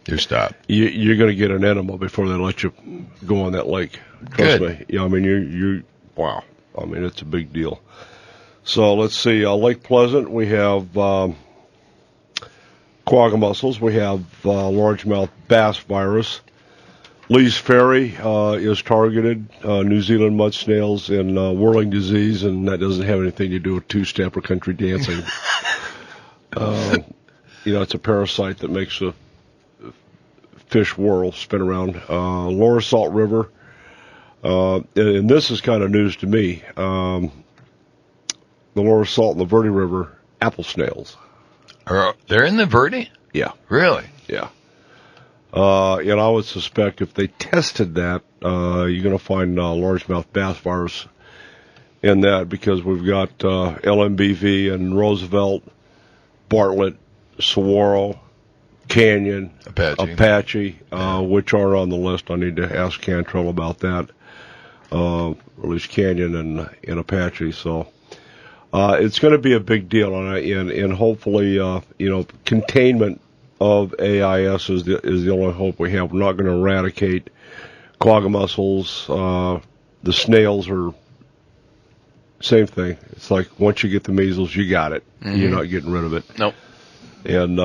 S3: you're stopped.
S2: You're going to get an enema before they let you go on that lake. Trust me. Yeah, I mean, wow. I mean, it's a big deal. So let's see. Lake Pleasant, we have quagga mussels. We have largemouth bass virus. Lee's Ferry is targeted, New Zealand mud snails, and whirling disease, and that doesn't have anything to do with two-step or country dancing. It's a parasite that makes the fish whirl, spin around. Lower Salt River, and this is kind of news to me. The Lower Salt and the Verde River, apple snails.
S3: They're in the Verde?
S2: Yeah.
S3: Really?
S2: Yeah. And I would suspect if they tested that, you're going to find largemouth bass virus in that, because we've got LMBV and Roosevelt, Bartlett, Saguaro, Canyon, Apache, which are on the list. I need to ask Cantrell about that. At least Canyon and Apache. So it's going to be a big deal, and hopefully, containment of AIS is the only hope we have. We're not going to eradicate quagga mussels. The snails are same thing. It's like once you get the measles, you got it. Mm-hmm. You're not getting rid of it.
S3: Nope.
S2: And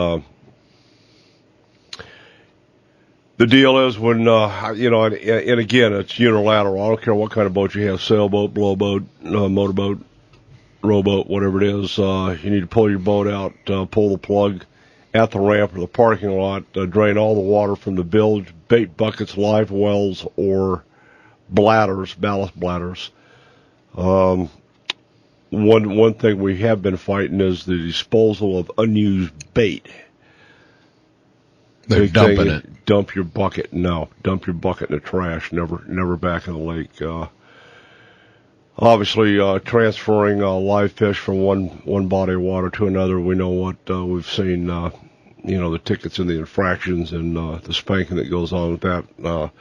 S2: the deal is when, and again, it's unilateral. I don't care what kind of boat you have, sailboat, blowboat, motorboat, rowboat, whatever it is. You need to pull your boat out, pull the plug, at the ramp or the parking lot. Drain all the water from the bilge, bait buckets, live wells, or bladders, ballast bladders. One thing we have been fighting is the disposal of unused bait.
S3: They're dumping it.
S2: Dump your bucket. No, dump your bucket in the trash. Never back in the lake. Obviously, transferring live fish from one body of water to another. We know what we've seen. The tickets and the infractions and the spanking that goes on with that.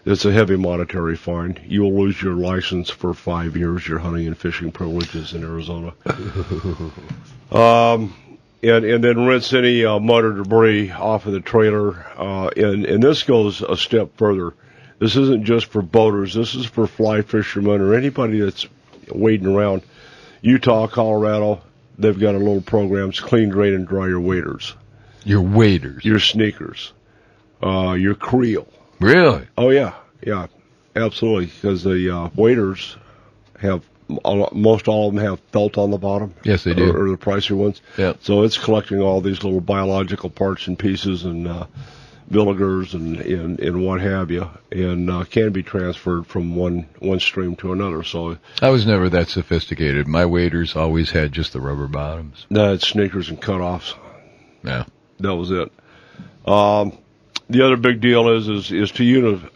S2: It's a heavy monetary fine. You will lose your license for 5 years, your hunting and fishing privileges in Arizona. And then rinse any mud or debris off of the trailer. And this goes a step further. This isn't just for boaters. This is for fly fishermen or anybody that's wading around. Utah, Colorado, they've got a little program. Clean, drain, and dry your waders.
S3: Your waders.
S2: Your sneakers. Your creel.
S3: Really?
S2: Oh, yeah. Yeah, absolutely. Because the waders have, most all of them have felt on the bottom.
S3: Yes, they do.
S2: Or the pricier ones.
S3: Yeah.
S2: So it's collecting all these little biological parts and pieces and villigers and what have you, and can be transferred from one stream to another. So
S3: I was never that sophisticated. My waders always had just the rubber bottoms.
S2: No, it's sneakers and cutoffs.
S3: Yeah,
S2: that was it. The other big deal is to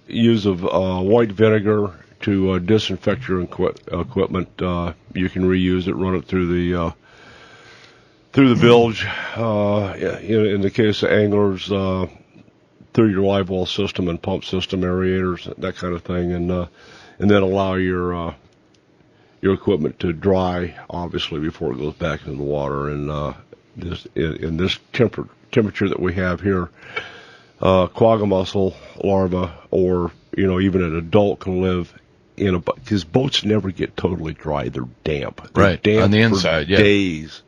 S2: use of white vinegar to disinfect your equipment. You can reuse it, run it through the bilge. In the case of anglers, through your live well system and pump system, aerators, that kind of thing, and then allow your equipment to dry, obviously, before it goes back into the water. And this temperature that we have here, quagga mussel larva, or even an adult can live in because boats never get totally dry; they're damp. They're damp
S3: on the inside,
S2: for days.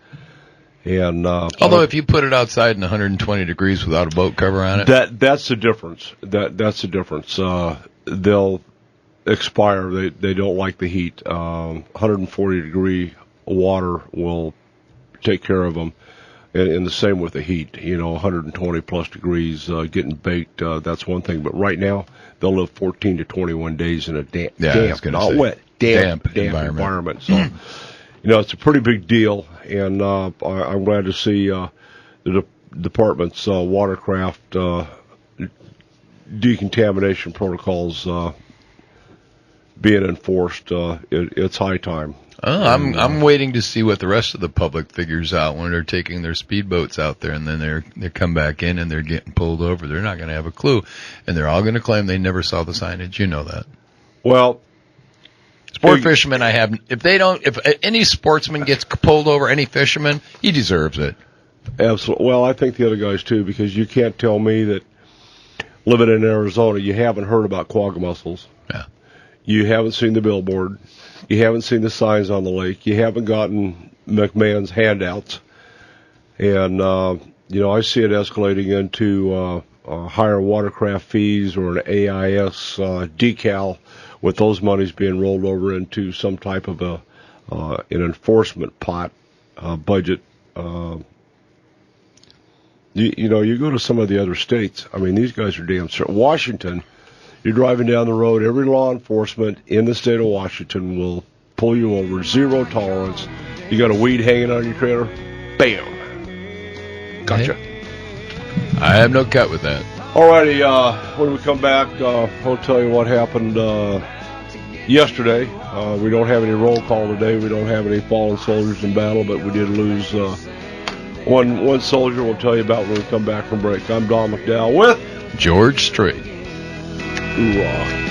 S2: And
S3: although if you put it outside in 120 degrees without a boat cover on it,
S2: that's the difference. That's the difference. They'll expire. They don't like the heat. 140 degree water will take care of them, and the same with the heat. 120 plus degrees, getting baked. That's one thing. But right now they'll live 14 to 21 days in a damp, not wet, damp environment. So. It's a pretty big deal, and I'm glad to see the department's watercraft decontamination protocols being enforced. It's high time.
S3: I'm waiting to see what the rest of the public figures out when they're taking their speedboats out there, and then they come back in and they're getting pulled over. They're not going to have a clue, and they're all going to claim they never saw the signage. You know that.
S2: Well.
S3: Sport fishermen, if any sportsman gets pulled over, any fisherman, he deserves it.
S2: Absolutely. Well, I think the other guys too, because you can't tell me that living in Arizona, you haven't heard about quagga mussels.
S3: Yeah.
S2: You haven't seen the billboard. You haven't seen the signs on the lake. You haven't gotten McMahon's handouts. And, I see it escalating into higher watercraft fees or an AIS decal, with those monies being rolled over into some type of an enforcement pot budget. You go to some of the other states. I mean, these guys are damn certain. Washington, you're driving down the road. Every law enforcement in the state of Washington will pull you over. Zero tolerance. You got a weed hanging on your trailer, bam, gotcha.
S3: I have no cut with that.
S2: Alrighty, when we come back, I'll tell you what happened yesterday. We don't have any roll call today. We don't have any fallen soldiers in battle, but we did lose one soldier. We'll tell you about when we come back from break. I'm Don McDowell with
S3: George Strait.
S2: Hoorah.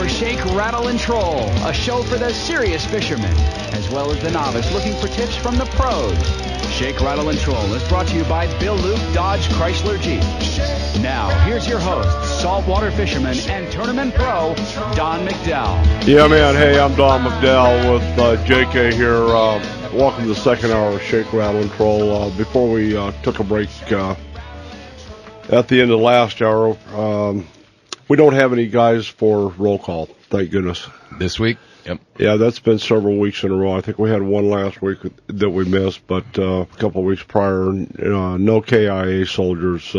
S1: Shake, Rattle, and Troll, a show for the serious fisherman, as well as the novice looking for tips from the pros. Shake, Rattle, and Troll is brought to you by Bill Luke Dodge Chrysler Jeep. Now, here's your host, saltwater fisherman and tournament pro, Don McDowell.
S2: Yeah, man. Hey, I'm Don McDowell with JK here. Welcome to the second hour of Shake, Rattle, and Troll. Before we took a break at the end of the last hour, we don't have any guys for roll call, thank goodness.
S3: This week? Yep.
S2: Yeah, that's been several weeks in a row. I think we had one last week that we missed, but a couple of weeks prior, no KIA soldiers,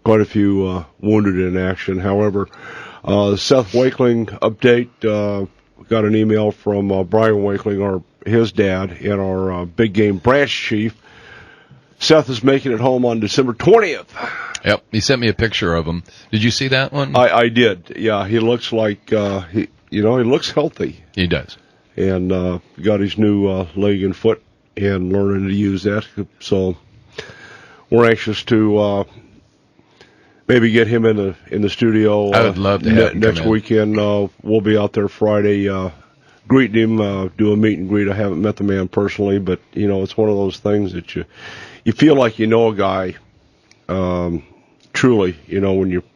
S2: quite a few wounded in action. However, Seth Wakeling update, got an email from Brian Wakeling, his dad, and our big game branch chief. Seth is making it home on December 20th.
S3: Yep, he sent me a picture of him. Did you see that one?
S2: I did. Yeah, he looks like he looks healthy.
S3: He does.
S2: And got his new leg and foot and learning to use that. So we're anxious to maybe get him in the studio.
S3: I would love to have him
S2: next weekend. We'll be out there Friday greeting him, do a meet and greet. I haven't met the man personally, but it's one of those things that you feel like you know a guy truly.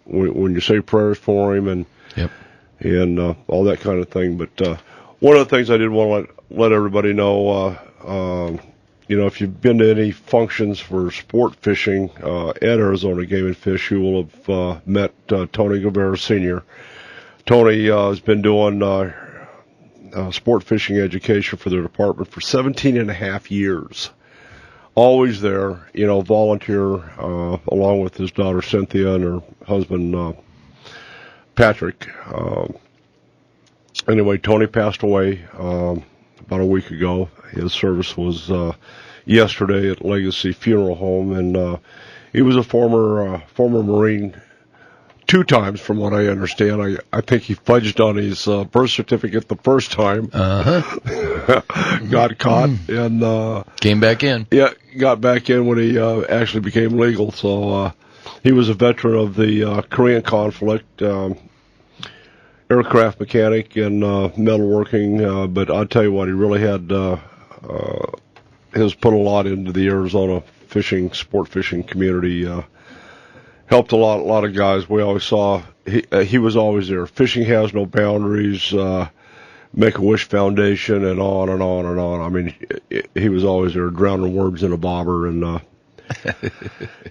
S2: When you say prayers for him and.
S3: Yep.
S2: And all that kind of thing. But one of the things I did want to let everybody know, if you've been to any functions for sport fishing at Arizona Game and Fish, you will have met Tony Guevara Sr. Tony has been doing sport fishing education for their department for 17 and a half years. Always there, volunteer along with his daughter Cynthia and her husband Patrick. Anyway, Tony passed away about a week ago. His service was yesterday at Legacy Funeral Home, and he was a former Marine 2 times, from what I understand. I think he fudged on his birth certificate the first time. Got caught and
S3: came back in.
S2: Yeah, got back in when he actually became legal. So. He was a veteran of the Korean conflict, aircraft mechanic and metalworking, but I'll tell you what, he really has put a lot into the Arizona sport fishing community, helped a lot of guys. We always saw, he was always there. Fishing has no boundaries, Make-A-Wish Foundation, and on and on and on. I mean, he was always there, drowning worms in a bobber, and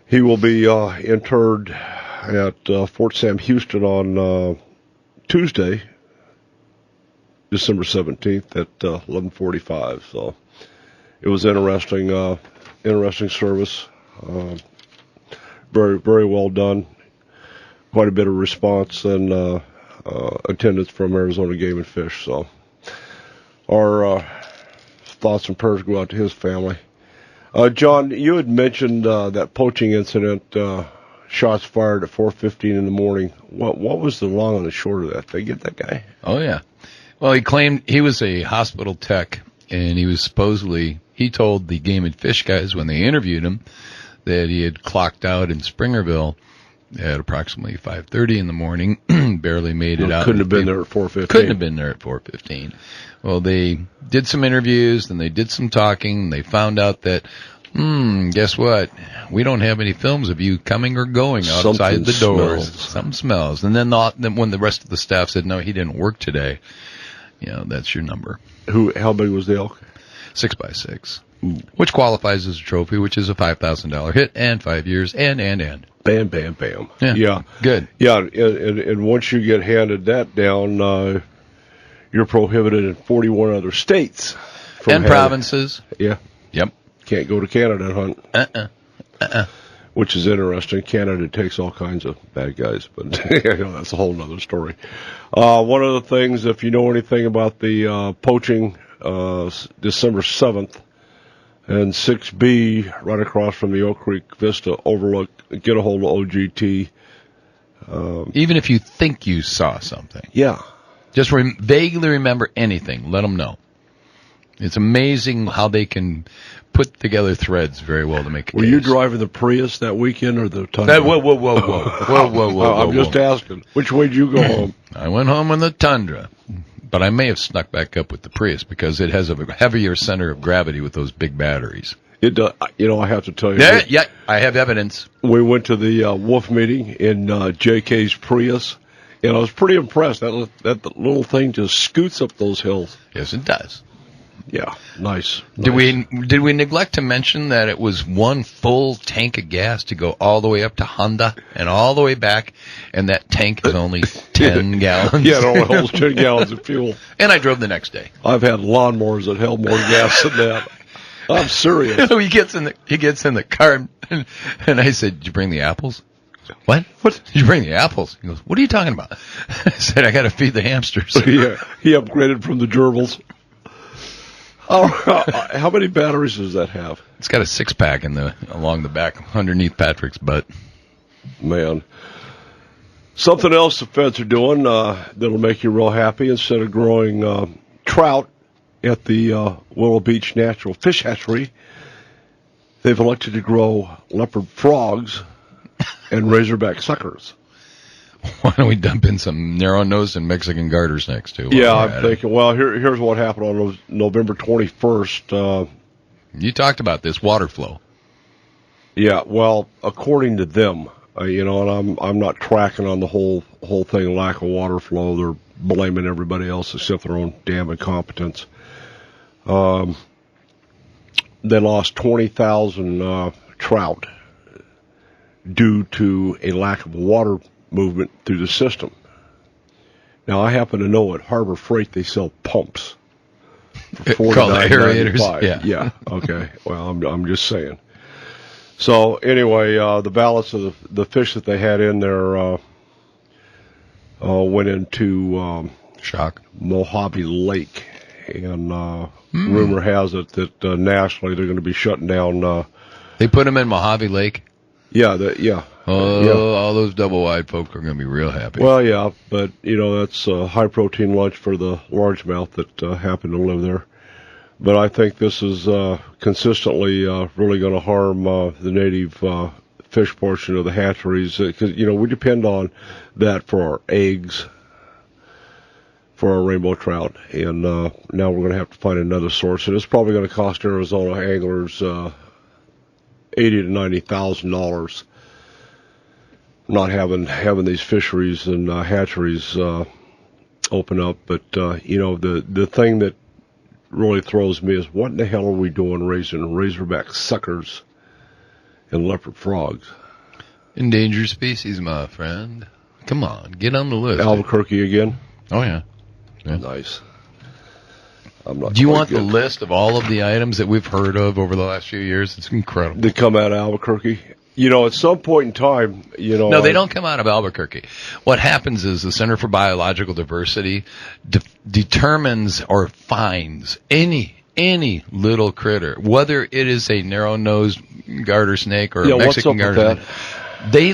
S2: he will be interred at Fort Sam Houston on Tuesday, December 17th at 11:45. So it was interesting service. Very, very well done. Quite a bit of response and attendance from Arizona Game and Fish. So our thoughts and prayers go out to his family. John, you had mentioned that poaching incident, shots fired at 4:15 in the morning. What was the long and the short of that? Did they get that guy?
S3: Oh, yeah. Well, he claimed he was a hospital tech, and he told the Game and Fish guys when they interviewed him that he had clocked out in Springerville at approximately 5:30 in the morning, barely made it out.
S2: Couldn't have been there at 4:15.
S3: Couldn't have been there at 4:15. Well, they did some interviews, then they did some talking, and they found out that, guess what? We don't have any films of you coming or going outside the doors. Something smells. And then when the rest of the staff said, no, he didn't work today, that's your number.
S2: How big was the elk?
S3: 6x6. Ooh. Which qualifies as a trophy, which is a $5,000 hit and 5 years and.
S2: Bam, bam, bam.
S3: Yeah. Good.
S2: Yeah, and once you get handed that down, you're prohibited in 41 other states.
S3: And provinces.
S2: Yeah.
S3: Yep.
S2: Can't go to Canada and hunt. Which is interesting. Canada takes all kinds of bad guys, but that's a whole other story. One of the things, if you know anything about the poaching, December 7th, and 6B, right across from the Oak Creek Vista Overlook, get a hold of OGT.
S3: Even if you think you saw something.
S2: Yeah.
S3: Just vaguely remember anything. Let them know. It's amazing how they can put together threads very well to make a case.
S2: Were you driving the Prius that weekend or the Tundra?
S3: Whoa.
S2: I'm just asking. Which way did you go home?
S3: I went home in the Tundra. But I may have snuck back up with the Prius because it has a heavier center of gravity with those big batteries.
S2: It I have to tell you.
S3: Yeah, I have evidence.
S2: We went to the wolf meeting in JK's Prius, and I was pretty impressed. That little thing just scoots up those hills.
S3: Yes, it does.
S2: Yeah, nice.
S3: Did we neglect to mention that it was one full tank of gas to go all the way up to Honda and all the way back, and that tank is only 10 gallons?
S2: Yeah, it only holds 10 gallons of fuel.
S3: And I drove the next day.
S2: I've had lawnmowers that held more gas than that. I'm serious.
S3: He gets in the car, and I said, "Did you bring the apples?" What? Did you bring the apples? He goes, "What are you talking about?" I said, "I got to feed the hamsters."
S2: Yeah, he upgraded from the gerbils. Oh, how many batteries does that have?
S3: It's got a 6-pack along the back, underneath Patrick's butt.
S2: Man. Something else the feds are doing that'll make you real happy. Instead of growing trout at the Willow Beach Natural Fish Hatchery, they've elected to grow leopard frogs and razorback suckers.
S3: Why don't we dump in some narrow-nosed and Mexican garter snakes, too?
S2: Yeah, I'm thinking, well, here's what happened on November 21st.
S3: You talked about this, water flow.
S2: Yeah, well, according to them, and I'm not tracking on the whole thing, lack of water flow. They're blaming everybody else except their own damn incompetence. They lost 20,000 trout due to a lack of water movement through the system. Now, I happen to know at Harbor Freight they sell pumps for
S3: called aerators.
S2: Yeah. Okay. Well, I'm just saying. So anyway, the balance of the fish that they had in there went into Mojave Lake, and rumor has it that nationally they're going to be shutting down.
S3: They put them in Mojave Lake.
S2: Yeah.
S3: All those double-wide folk are going to be real happy.
S2: Well, yeah, but, that's a high-protein lunch for the largemouth that happen to live there. But I think this is consistently really going to harm the native fish portion of the hatcheries, because, we depend on that for our eggs, for our rainbow trout, and now we're going to have to find another source, and it's probably going to cost Arizona anglers $80,000 to $90,000 not having these fisheries and hatcheries open up. But the thing that really throws me is, what in the hell are we doing raising razorback suckers and leopard frogs?
S3: Endangered species, my friend. Come on, get on the list.
S2: Albuquerque again?
S3: Oh yeah.
S2: Nice.
S3: Do you want the list of all of the items that we've heard of over the last few years? It's incredible.
S2: They come out of Albuquerque. At some point in time,
S3: No, they don't come out of Albuquerque. What happens is the Center for Biological Diversity determines or finds any little critter, whether it is a narrow-nosed garter snake or a Mexican garter snake. They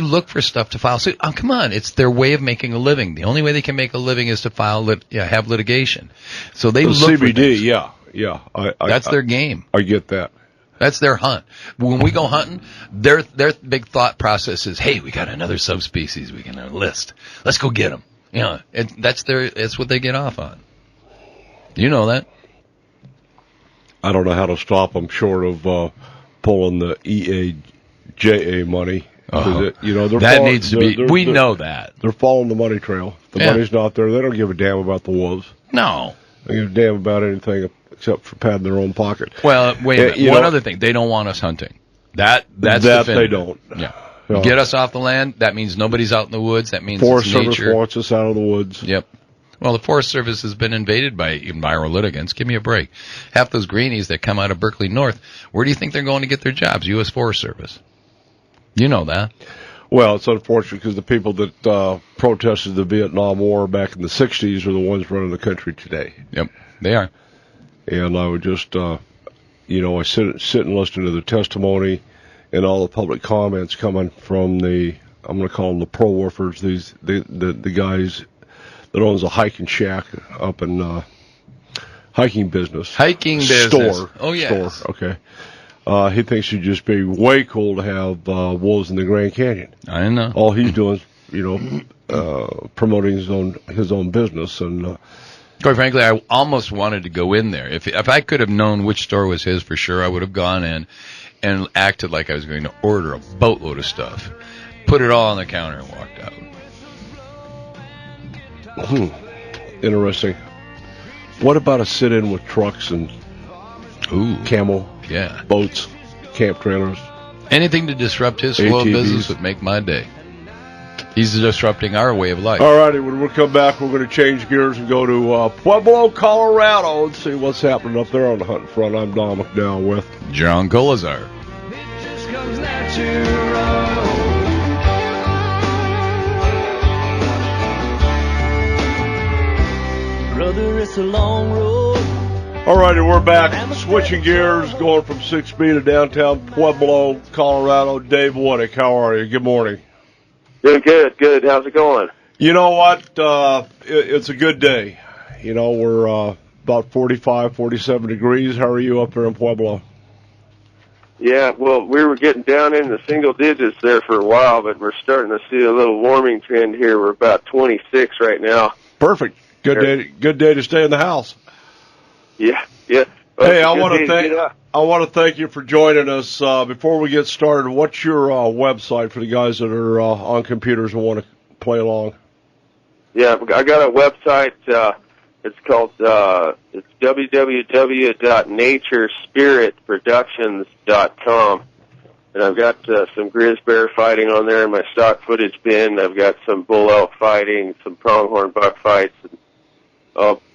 S3: look for stuff to file suit. Oh, come on, it's their way of making a living. The only way they can make a living is to have litigation. So they look
S2: CBD,
S3: for things.
S2: yeah.
S3: That's their game.
S2: I get that.
S3: That's their hunt. When we go hunting, their big thought process is, hey, we got another subspecies we can enlist. Let's go get them. That's what they get off on. You know that? I
S2: don't know how to stop them short of pulling the EAJA money.
S3: That needs to be. We know that.
S2: They're following the money trail. If the money's not there, they don't give a damn about the wolves.
S3: No.
S2: They give a damn about anything except for padding their own pocket.
S3: Well, wait a minute. One other thing. They don't want us hunting. That's
S2: that they don't.
S3: Yeah. You get us off the land, that means nobody's out in the woods. That means
S2: Forest
S3: it's nature.
S2: Service wants us out of the woods.
S3: Yep. Well, the Forest Service has been invaded by enviro litigants. Give me a break. Half those greenies that come out of Berkeley North, where do you think they're going to get their jobs? U.S. Forest Service. You know that.
S2: Well, it's unfortunate because the people that protested the Vietnam War back in the 60s are the ones running the country today.
S3: Yep, they are.
S2: And I would just, I sit and listen to the testimony and all the public comments coming from I'm going to call them the pro-warfers, the guys that owns a hiking shack up in hiking business.
S3: Store. Oh, yeah.
S2: Store, okay. He thinks it'd just be way cool to have wolves in the Grand Canyon.
S3: I know.
S2: All he's doing is, promoting his own business, and
S3: Quite frankly, I almost wanted to go in there. If I could have known which store was his for sure, I would have gone in and acted like I was going to order a boatload of stuff, put it all on the counter, and walked out.
S2: Interesting. What about a sit-in with trucks and camel, boats, camp trailers?
S3: Anything to disrupt his flow of business would make my day. He's disrupting our way of life.
S2: All righty, when we come back, we're going to change gears and go to Pueblo, Colorado, and see what's happening up there on the hunting front. I'm Don McDowell with
S3: John Colazar.
S6: It just comes natural. Brother, it's a long road.
S2: All righty, we're back. Switching gears, going from 6B to downtown Pueblo, Colorado. Dave Woodick, how are you? Good morning.
S7: Good. How's it going?
S2: You know what? It's a good day. You know, we're about 45, 47 degrees. How are you up there in Pueblo?
S7: Yeah, well, we were getting down in the single digits there for a while, but we're starting to see a little warming trend here. We're about 26 right now.
S2: Perfect. Good day to stay in the house.
S7: Yeah.
S2: Well, hey, I want to thank you for joining us. Before we get started, what's your website for the guys that are on computers and want to play along?
S7: Yeah, I got a website. It's called it's www.naturespiritproductions.com, and I've got some grizzly bear fighting on there in my stock footage bin. I've got some bull elk fighting, some pronghorn buck fights, and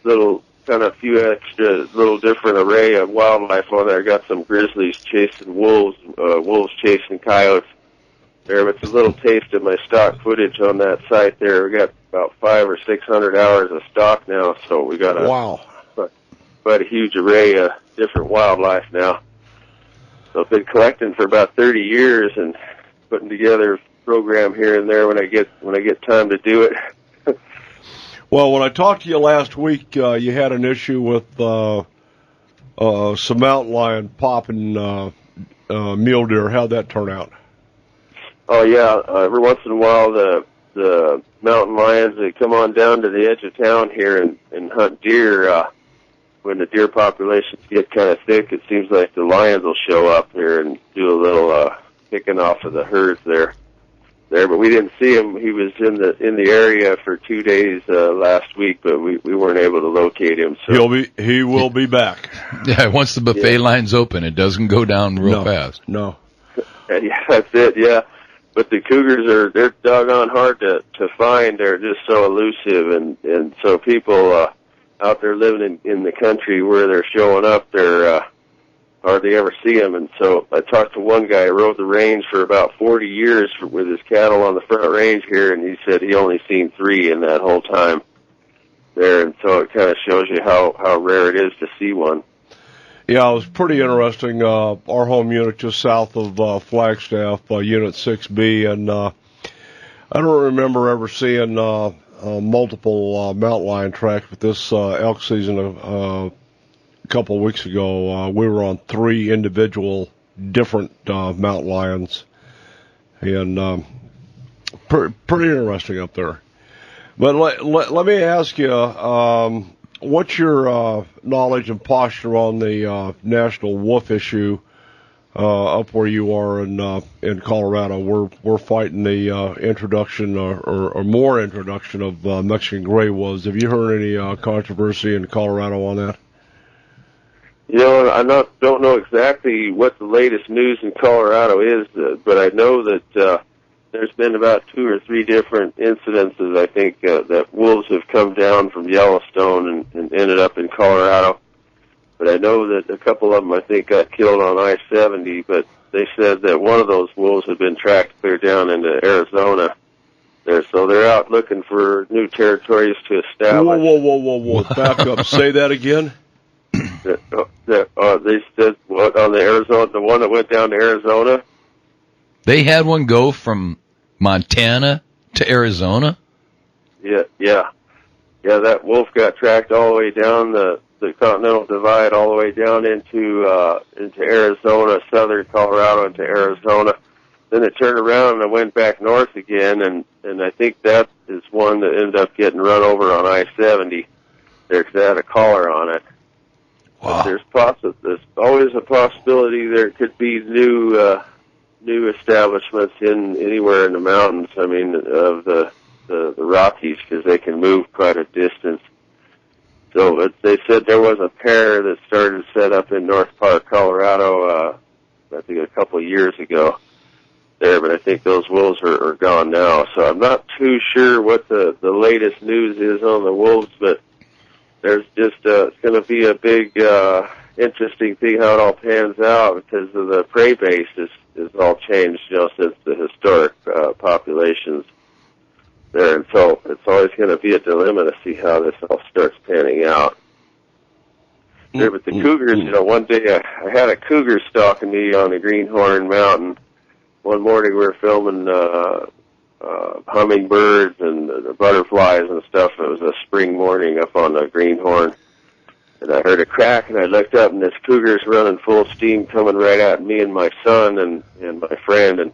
S7: little kind of few extra little different array of wildlife on there. I got some grizzlies chasing wolves, wolves chasing coyotes there. But it's a little taste of my stock footage on that site there. We got about 500 or 600 hours of stock now, so we got quite a huge array of different wildlife now. So I've been collecting for about 30 years and putting together a program here and there when I get time to do it.
S2: Well, when I talked to you last week, you had an issue with some mountain lion popping mule deer. How'd that turn out?
S7: Oh yeah, every once in a while the mountain lions, they come on down to the edge of town here and hunt deer. When the deer populations get kind of thick, it seems like the lions will show up here and do a little picking off of the herds there. But we didn't see him. He was in the area for 2 days last week, but we weren't able to locate him. So
S2: he will be back.
S3: Yeah, once the buffet line's open, it doesn't go down real fast.
S2: No.
S7: Yeah, that's it. Yeah, but the cougars they're doggone hard to find. They're just so elusive, and so people out there living in the country where they're showing up, they're hardly ever see them. And so I talked to one guy who rode the range for about 40 years with his cattle on the front range here, and he said he only seen 3 in that whole time there. And so it kind of shows you how rare it is to see one.
S2: Yeah, it was pretty interesting. Our home unit just south of Flagstaff, Unit 6B, and I don't remember ever seeing multiple mountain lion tracks, but this elk season a couple of weeks ago, we were on 3 individual different mountain lions, and pretty interesting up there. But let me ask you, what's your knowledge and posture on the national wolf issue up where you are in Colorado? We're fighting the introduction or more introduction of Mexican gray wolves. Have you heard any controversy in Colorado on that?
S7: You know, I don't know exactly what the latest news in Colorado is, but I know that there's been about 2 or 3 different incidences, I think, that wolves have come down from Yellowstone and ended up in Colorado. But I know that a couple of them, I think, got killed on I-70, but they said that one of those wolves had been tracked clear down into Arizona there. So they're out looking for new territories to establish.
S2: Whoa. Back up. Say that again.
S7: They said what on the one that went down to Arizona.
S3: They had one go from Montana to Arizona.
S7: Yeah. That wolf got tracked all the way down the Continental Divide, all the way down into Arizona, southern Colorado into Arizona. Then it turned around and it went back north again, and I think that is one that ended up getting run over on I-70. there because it had a collar on it.
S3: Wow.
S7: There's always a possibility there could be new establishments anywhere in the mountains. I mean, of the Rockies, because they can move quite a distance. So they said there was a pair that started to set up in North Park, Colorado, I think a couple of years ago there, but I think those wolves are gone now. So I'm not too sure what the latest news is on the wolves, but there's just it's going to be a big interesting thing how it all pans out, because of the prey base is all changed, since the historic populations there, and so it's always going to be a dilemma to see how this all starts panning out. There, but the cougars, one day I had a cougar stalking me on the Greenhorn Mountain. One morning we were filming hummingbirds and butterflies and stuff. It was a spring morning up on the Greenhorn. And I heard a crack, and I looked up, and this cougar's running full steam coming right at me and my son and my friend. And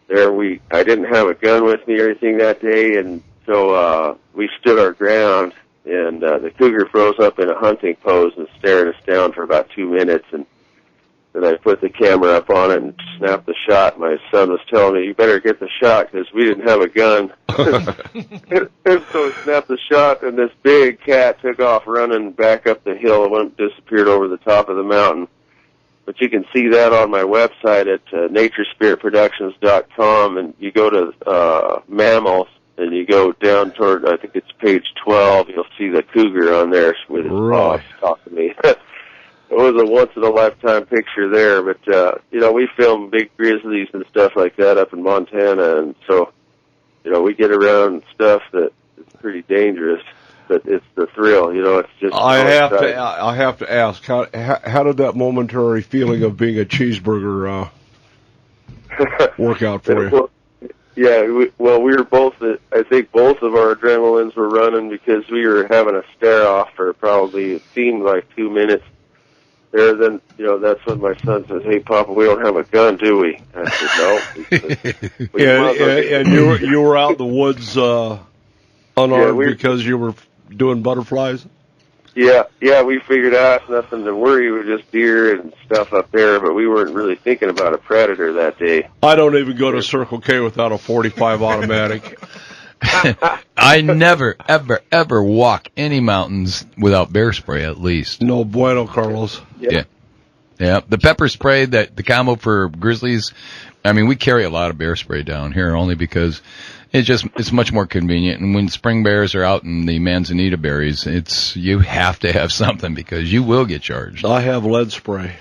S7: there I didn't have a gun with me or anything that day, and so we stood our ground, and the cougar froze up in a hunting pose and staring us down for about 2 minutes. And then I put the camera up on it and snapped the shot. My son was telling me, "You better get the shot," because we didn't have a gun. And so I snapped the shot, and this big cat took off running back up the hill and disappeared over the top of the mountain. But you can see that on my website at naturespiritproductions.com, and you go to mammals, and you go down toward, I think it's page 12, you'll see the cougar on there with his paws talking to me. It was a once-in-a-lifetime picture there, but, we film big grizzlies and stuff like that up in Montana, and so, we get around stuff that is pretty dangerous, but it's the thrill, it's just...
S2: I have to ask, how did that momentary feeling of being a cheeseburger work out for you?
S7: Well, yeah, we were both, I think both of our adrenalines were running, because we were having a stare-off for probably, it seemed like 2 minutes. There, then, that's when my son says, "Hey, Papa, we don't have a gun, do we?" I said, "No."
S2: And you were out in the woods unarmed because you were doing butterflies?
S7: Yeah, we figured out nothing to worry. We were just deer and stuff up there, but we weren't really thinking about a predator that day.
S2: I don't even go to Circle K without a 45 automatic.
S3: I never, ever, ever walk any mountains without bear spray, at least.
S2: No bueno, Carlos.
S3: Yeah. The pepper spray, the combo for grizzlies, I mean, we carry a lot of bear spray down here only because it's much more convenient. And when spring bears are out in the manzanita berries, you have to have something because you will get charged.
S2: I have lead spray.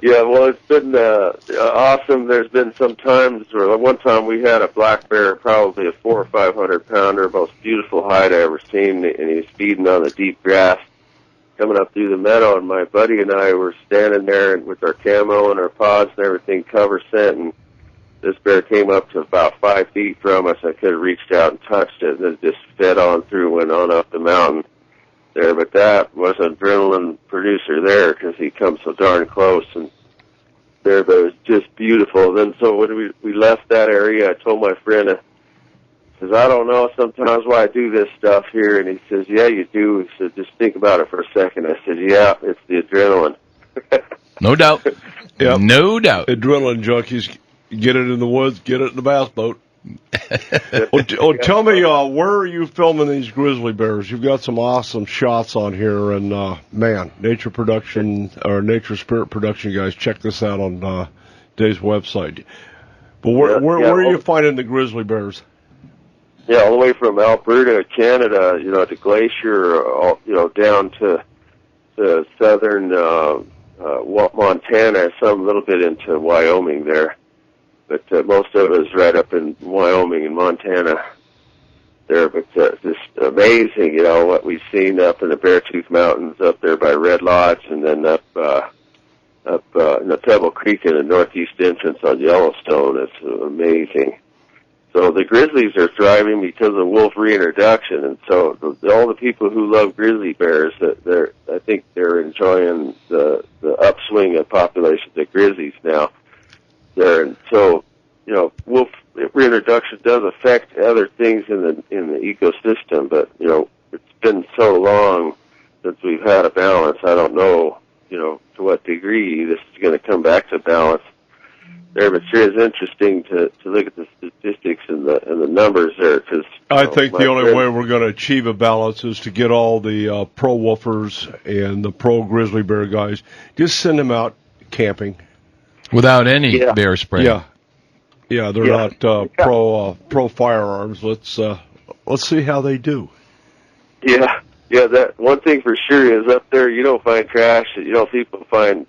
S7: Yeah, well, it's been awesome. There's been some times where one time we had a black bear, probably a 400 or 500 pounder, most beautiful hide I ever seen, and he was feeding on the deep grass coming up through the meadow, and my buddy and I were standing there with our camo and our pods and everything cover scent, and this bear came up to about 5 feet from us. I could have reached out and touched it, and it just fed on through, went on up the mountain there, but that was an adrenaline producer there because he comes so darn close, and there, but it was just beautiful. Then so when we left that area, I told my friend, I says, "I don't know sometimes why I do this stuff here," and he says, "Yeah, you do." He said, "Just think about it for a second." I said, "Yeah, it's the adrenaline."
S3: No doubt.
S2: Yep.
S3: No doubt.
S2: Adrenaline junkies, get it in the woods, get it in the bass boat. Tell me, where are you filming these grizzly bears? You've got some awesome shots on here, and man, Nature Production or Nature Spirit Production guys, check this out on Dave's website. But where are you finding the grizzly bears?
S7: Yeah, all the way from Alberta, Canada, to Glacier, down to southern Montana, some a little bit into Wyoming there. But most of it is right up in Wyoming and Montana there. But just amazing, what we've seen up in the Beartooth Mountains up there by Red Lodge, and then up in the Pebble Creek in the northeast entrance on Yellowstone. It's amazing. So the grizzlies are thriving because of wolf reintroduction, and so all the people who love grizzly bears, I think they're enjoying the upswing of populations of grizzlies now. There, and so wolf reintroduction does affect other things in the ecosystem, but it's been so long since we've had a balance. I don't know, to what degree this is going to come back to balance there, but sure is interesting to look at the statistics and the numbers there. Cause,
S2: I think the only way we're going to achieve a balance is to get all the pro-woofers and the pro-grizzly bear guys, just send them out camping.
S3: Without any bear spray.
S2: Yeah, they're not pro firearms. Let's see how they do.
S7: Yeah, that one thing for sure is up there you don't find trash. You don't find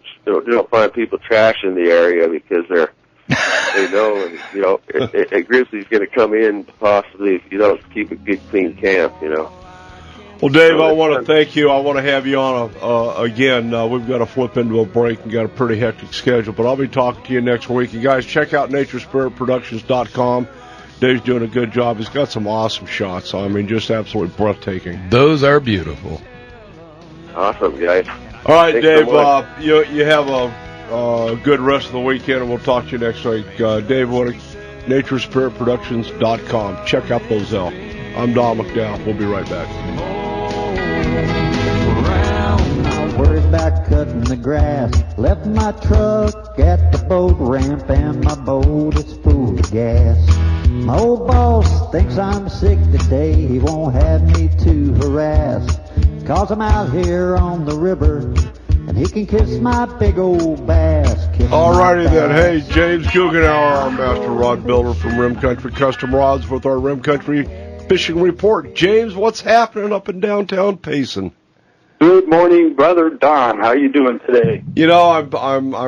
S7: people trashing the area because they know, and a grizzly's going to come in possibly if you don't keep a good clean camp.
S2: Well, Dave, I want to thank you. I want to have you on again. We've got to flip into a break and got a pretty hectic schedule, but I'll be talking to you next week. You guys check out naturespiritproductions.com. Dave's doing a good job. He's got some awesome shots. I mean, just absolutely breathtaking.
S3: Those are beautiful.
S7: Awesome, guys.
S2: All right,
S7: Thanks
S2: Dave,
S7: so
S2: you have a good rest of the weekend, and we'll talk to you next week. Dave Woodick, naturespiritproductions.com. Check out those out. I'm Don McDowell. We'll be right back.
S8: Not worried about cutting the grass. Left my truck at the boat ramp and my boat is full of gas. My old boss thinks I'm sick today. He won't have me to harass. 'Cause I'm out here on the river and he can kiss my big old bass.
S2: Alrighty then. Hey, James Guggenauer, our master rod builder from Rim Country Custom Rods with our Rim Country Fishing Report. James, what's happening up in downtown Payson?
S9: Good morning, Brother Don. How you doing today?
S2: I'm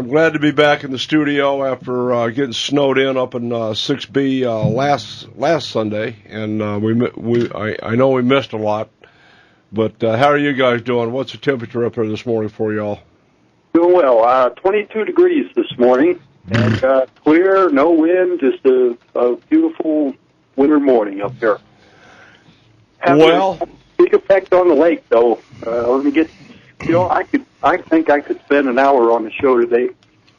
S2: glad to be back in the studio after getting snowed in up in 6B last Sunday, and I know we missed a lot. But how are you guys doing? What's the temperature up there this morning for y'all?
S9: Doing well. 22 degrees this morning, and clear, no wind, just a beautiful winter morning up there. A big effect on the lake, though. Let me get, I think I could spend an hour on the show today.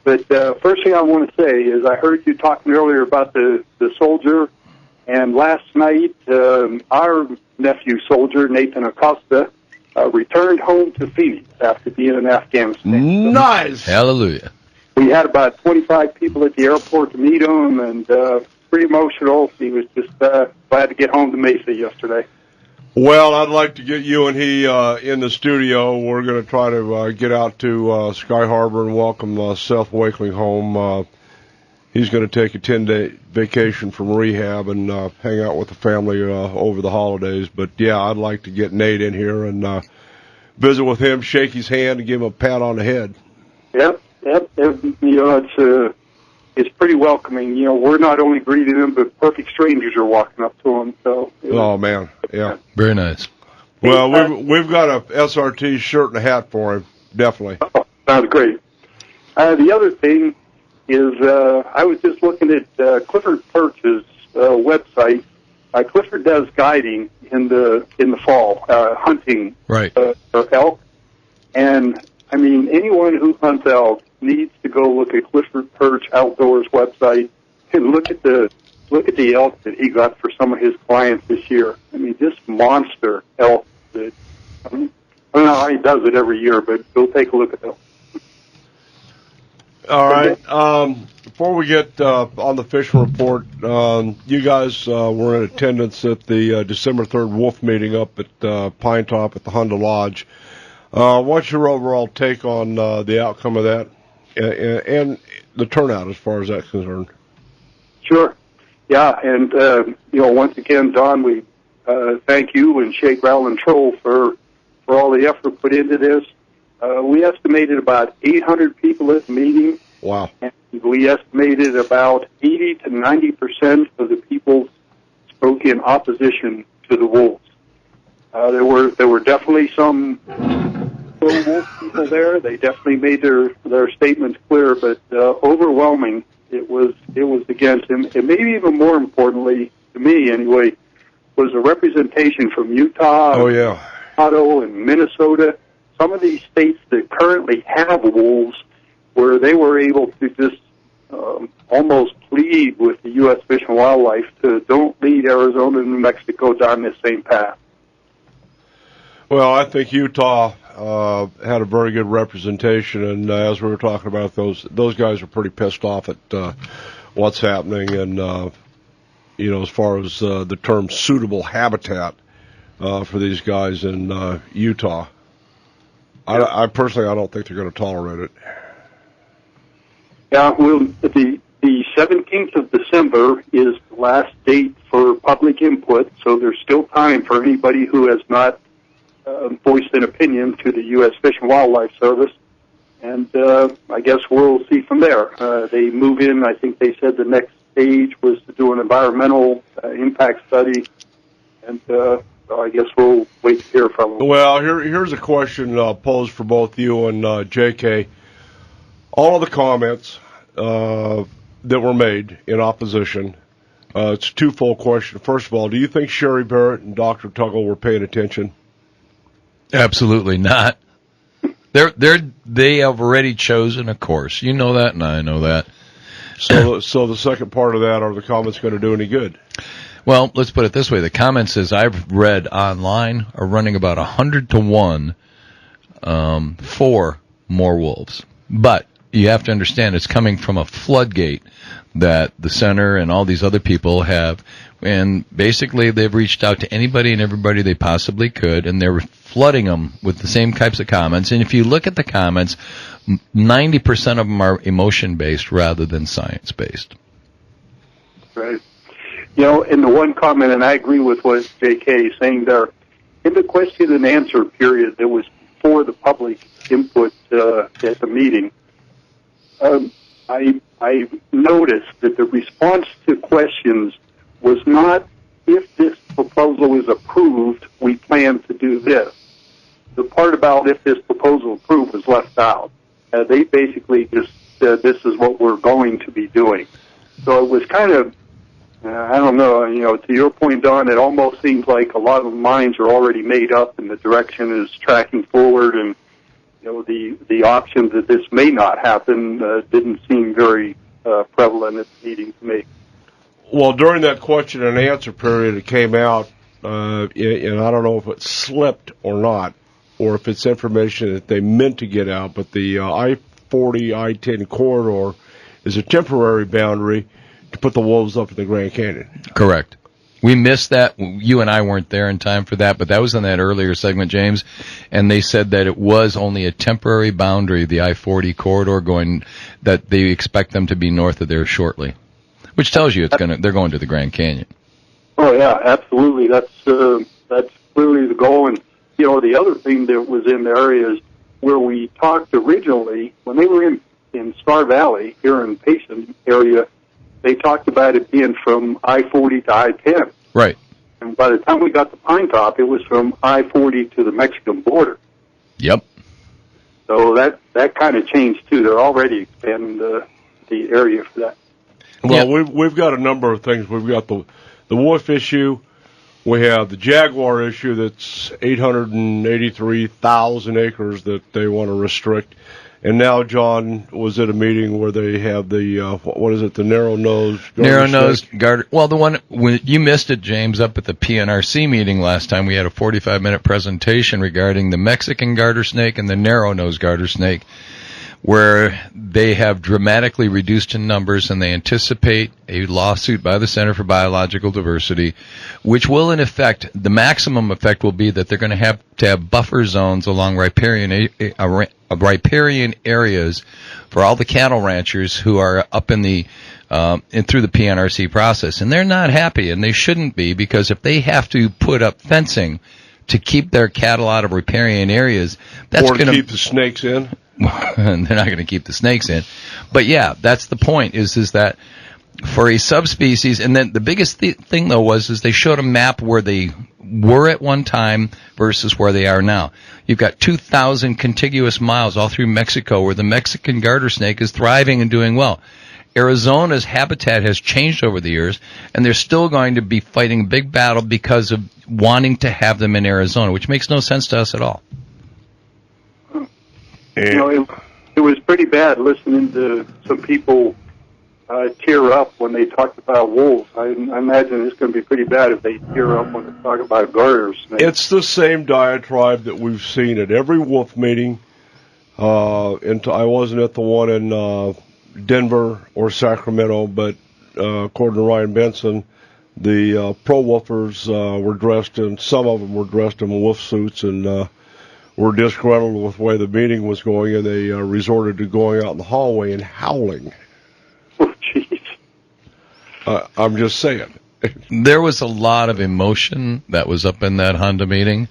S9: But first thing I want to say is I heard you talking earlier about the soldier, and last night our nephew soldier, Nathan Acosta, returned home to Phoenix after being in Afghanistan.
S2: Nice!
S3: Hallelujah.
S9: We had about 25 people at the airport to meet him, and pretty emotional. He was just glad to get home to Mesa yesterday.
S2: Well, I'd like to get you and he in the studio. We're going to try to get out to Sky Harbor and welcome Seth Wakeling home. He's going to take a 10-day vacation from rehab and hang out with the family over the holidays. But, yeah, I'd like to get Nate in here and visit with him, shake his hand, and give him a pat on the head.
S9: Yep. It's pretty welcoming. We're not only greeting him, but perfect strangers are walking up to him. So.
S2: Oh, man, yeah.
S3: Very nice.
S2: Well, we've got a SRT shirt and a hat for him, definitely.
S9: Oh, sounds great. The other thing is I was just looking at Clifford Perch's website. Clifford does guiding in the fall, hunting elk. And, I mean, anyone who hunts elk needs to go look at Clifford Perch Outdoors website and look at the elk that he got for some of his clients this year. I mean, just monster elk. I don't know how he does it every year, but go take a look at them.
S2: All right. Before we get on the fishing report, you guys were in attendance at the December 3rd wolf meeting up at Pine Top at the Honda Lodge. What's your overall take on the outcome of that and the turnout as far as that's concerned?
S9: Sure. Yeah, and, once again, Don, we thank you and Shake, Rattle, and Troll for all the effort put into this. We estimated about 800 people at the meeting.
S2: Wow.
S9: And we estimated about 80 to 90% of the people spoke in opposition to the wolves. There were definitely some pro-wolf people there. They definitely made their statements clear, but overwhelming, it was against him. And maybe even more importantly, to me anyway, was a representation from Utah, Colorado, and Minnesota. Some of these states that currently have wolves, where they were able to just almost plead with the U.S. Fish and Wildlife to don't lead Arizona and New Mexico down this same path.
S2: Well, I think Utah had a very good representation, and as we were talking about, those guys are pretty pissed off at what's happening, and as far as the term suitable habitat for these guys in Utah, I personally, I don't think they're going to tolerate it.
S9: Yeah, well, the 17th of December is the last date for public input, so there's still time for anybody who has not voiced an opinion to the U.S. Fish and Wildlife Service, and I guess we'll see from there. They move in, I think they said the next stage was to do an environmental impact study, and I guess we'll wait to hear from them.
S2: Well, here's a question posed for both you and J.K. All of the comments that were made in opposition, it's a twofold question. First of all, do you think Sherry Barrett and Dr. Tuggle were paying attention?
S3: Absolutely not. They have already chosen a course. You know that, and I know that.
S2: So the second part of that, are the comments going to do any good?
S3: Well, let's put it this way. The comments, as I've read online, are running about 100 to 1 for more wolves. But you have to understand it's coming from a floodgate that the center and all these other people have. And basically they've reached out to anybody and everybody they possibly could, and they're flooding them with the same types of comments. And if you look at the comments, 90% of them are emotion-based rather than science-based.
S9: Right. In the one comment, and I agree with what J.K. is saying there, in the question and answer period that was before the public input at the meeting, I noticed that the response to questions was not, if this proposal is approved, we plan to do this. The part about if this proposal is approved was left out. They basically just said this is what we're going to be doing. So it was kind of, I don't know, to your point, Don, it almost seems like a lot of minds are already made up and the direction is tracking forward, and the options that this may not happen didn't seem very prevalent at the meeting to me.
S2: Well, during that question and answer period, it came out, and I don't know if it slipped or not, or if it's information that they meant to get out, but the I-40, I-10 corridor is a temporary boundary to put the wolves up in the Grand Canyon.
S3: Correct. We missed that. You and I weren't there in time for that, but that was in that earlier segment, James, and they said that it was only a temporary boundary, the I-40 corridor, that they expect them to be north of there shortly, which tells you they're going to the Grand Canyon.
S9: Oh yeah, absolutely. That's clearly the goal. And the other thing that was in there is where we talked originally when they were in Star Valley here in Payson area. They talked about it being from I-40 to I-10.
S3: Right.
S9: And by the time we got to Pine Top, it was from I-40 to the Mexican border.
S3: Yep.
S9: So that kind of changed, too. They're already expanding the area for that.
S2: Well, we've got a number of things. We've got the wolf issue. We have the jaguar issue that's 883,000 acres that they want to restrict. And now John was at a meeting where they have the, the narrow-nosed
S3: garter. Well, the one, you missed it, James, up at the PNRC meeting last time. We had a 45-minute presentation regarding the Mexican garter snake and the narrow-nosed garter snake, where they have dramatically reduced in numbers, and they anticipate a lawsuit by the Center for Biological Diversity, which will, in effect, the maximum effect will be that they're going to have buffer zones along riparian areas for all the cattle ranchers who are up in the through the PNRC process, and they're not happy, and they shouldn't be, because if they have to put up fencing to keep their cattle out of riparian areas, that's going to
S2: keep the snakes in.
S3: They're not going to keep the snakes in. But yeah, that's the point, is that for a subspecies, and then the biggest thing though is they showed a map where they were at one time versus where they are now. You've got 2,000 contiguous miles all through Mexico where the Mexican garter snake is thriving and doing well. Arizona's habitat has changed over the years, and they're still going to be fighting a big battle because of wanting to have them in Arizona, which makes no sense to us at all.
S9: It was pretty bad listening to some people tear up when they talked about wolves. I imagine it's going to be pretty bad if they tear up when they talk about garters.
S2: It's the same diatribe that we've seen at every wolf meeting. And I wasn't at the one in Denver or Sacramento, but according to Ryan Benson, the pro-wolfers were dressed in, some of them were dressed in wolf suits and were disgruntled with the way the meeting was going, and they resorted to going out in the hallway and howling.
S9: Oh, jeez.
S2: I'm just saying.
S3: There was a lot of emotion that was up in that Honda meeting,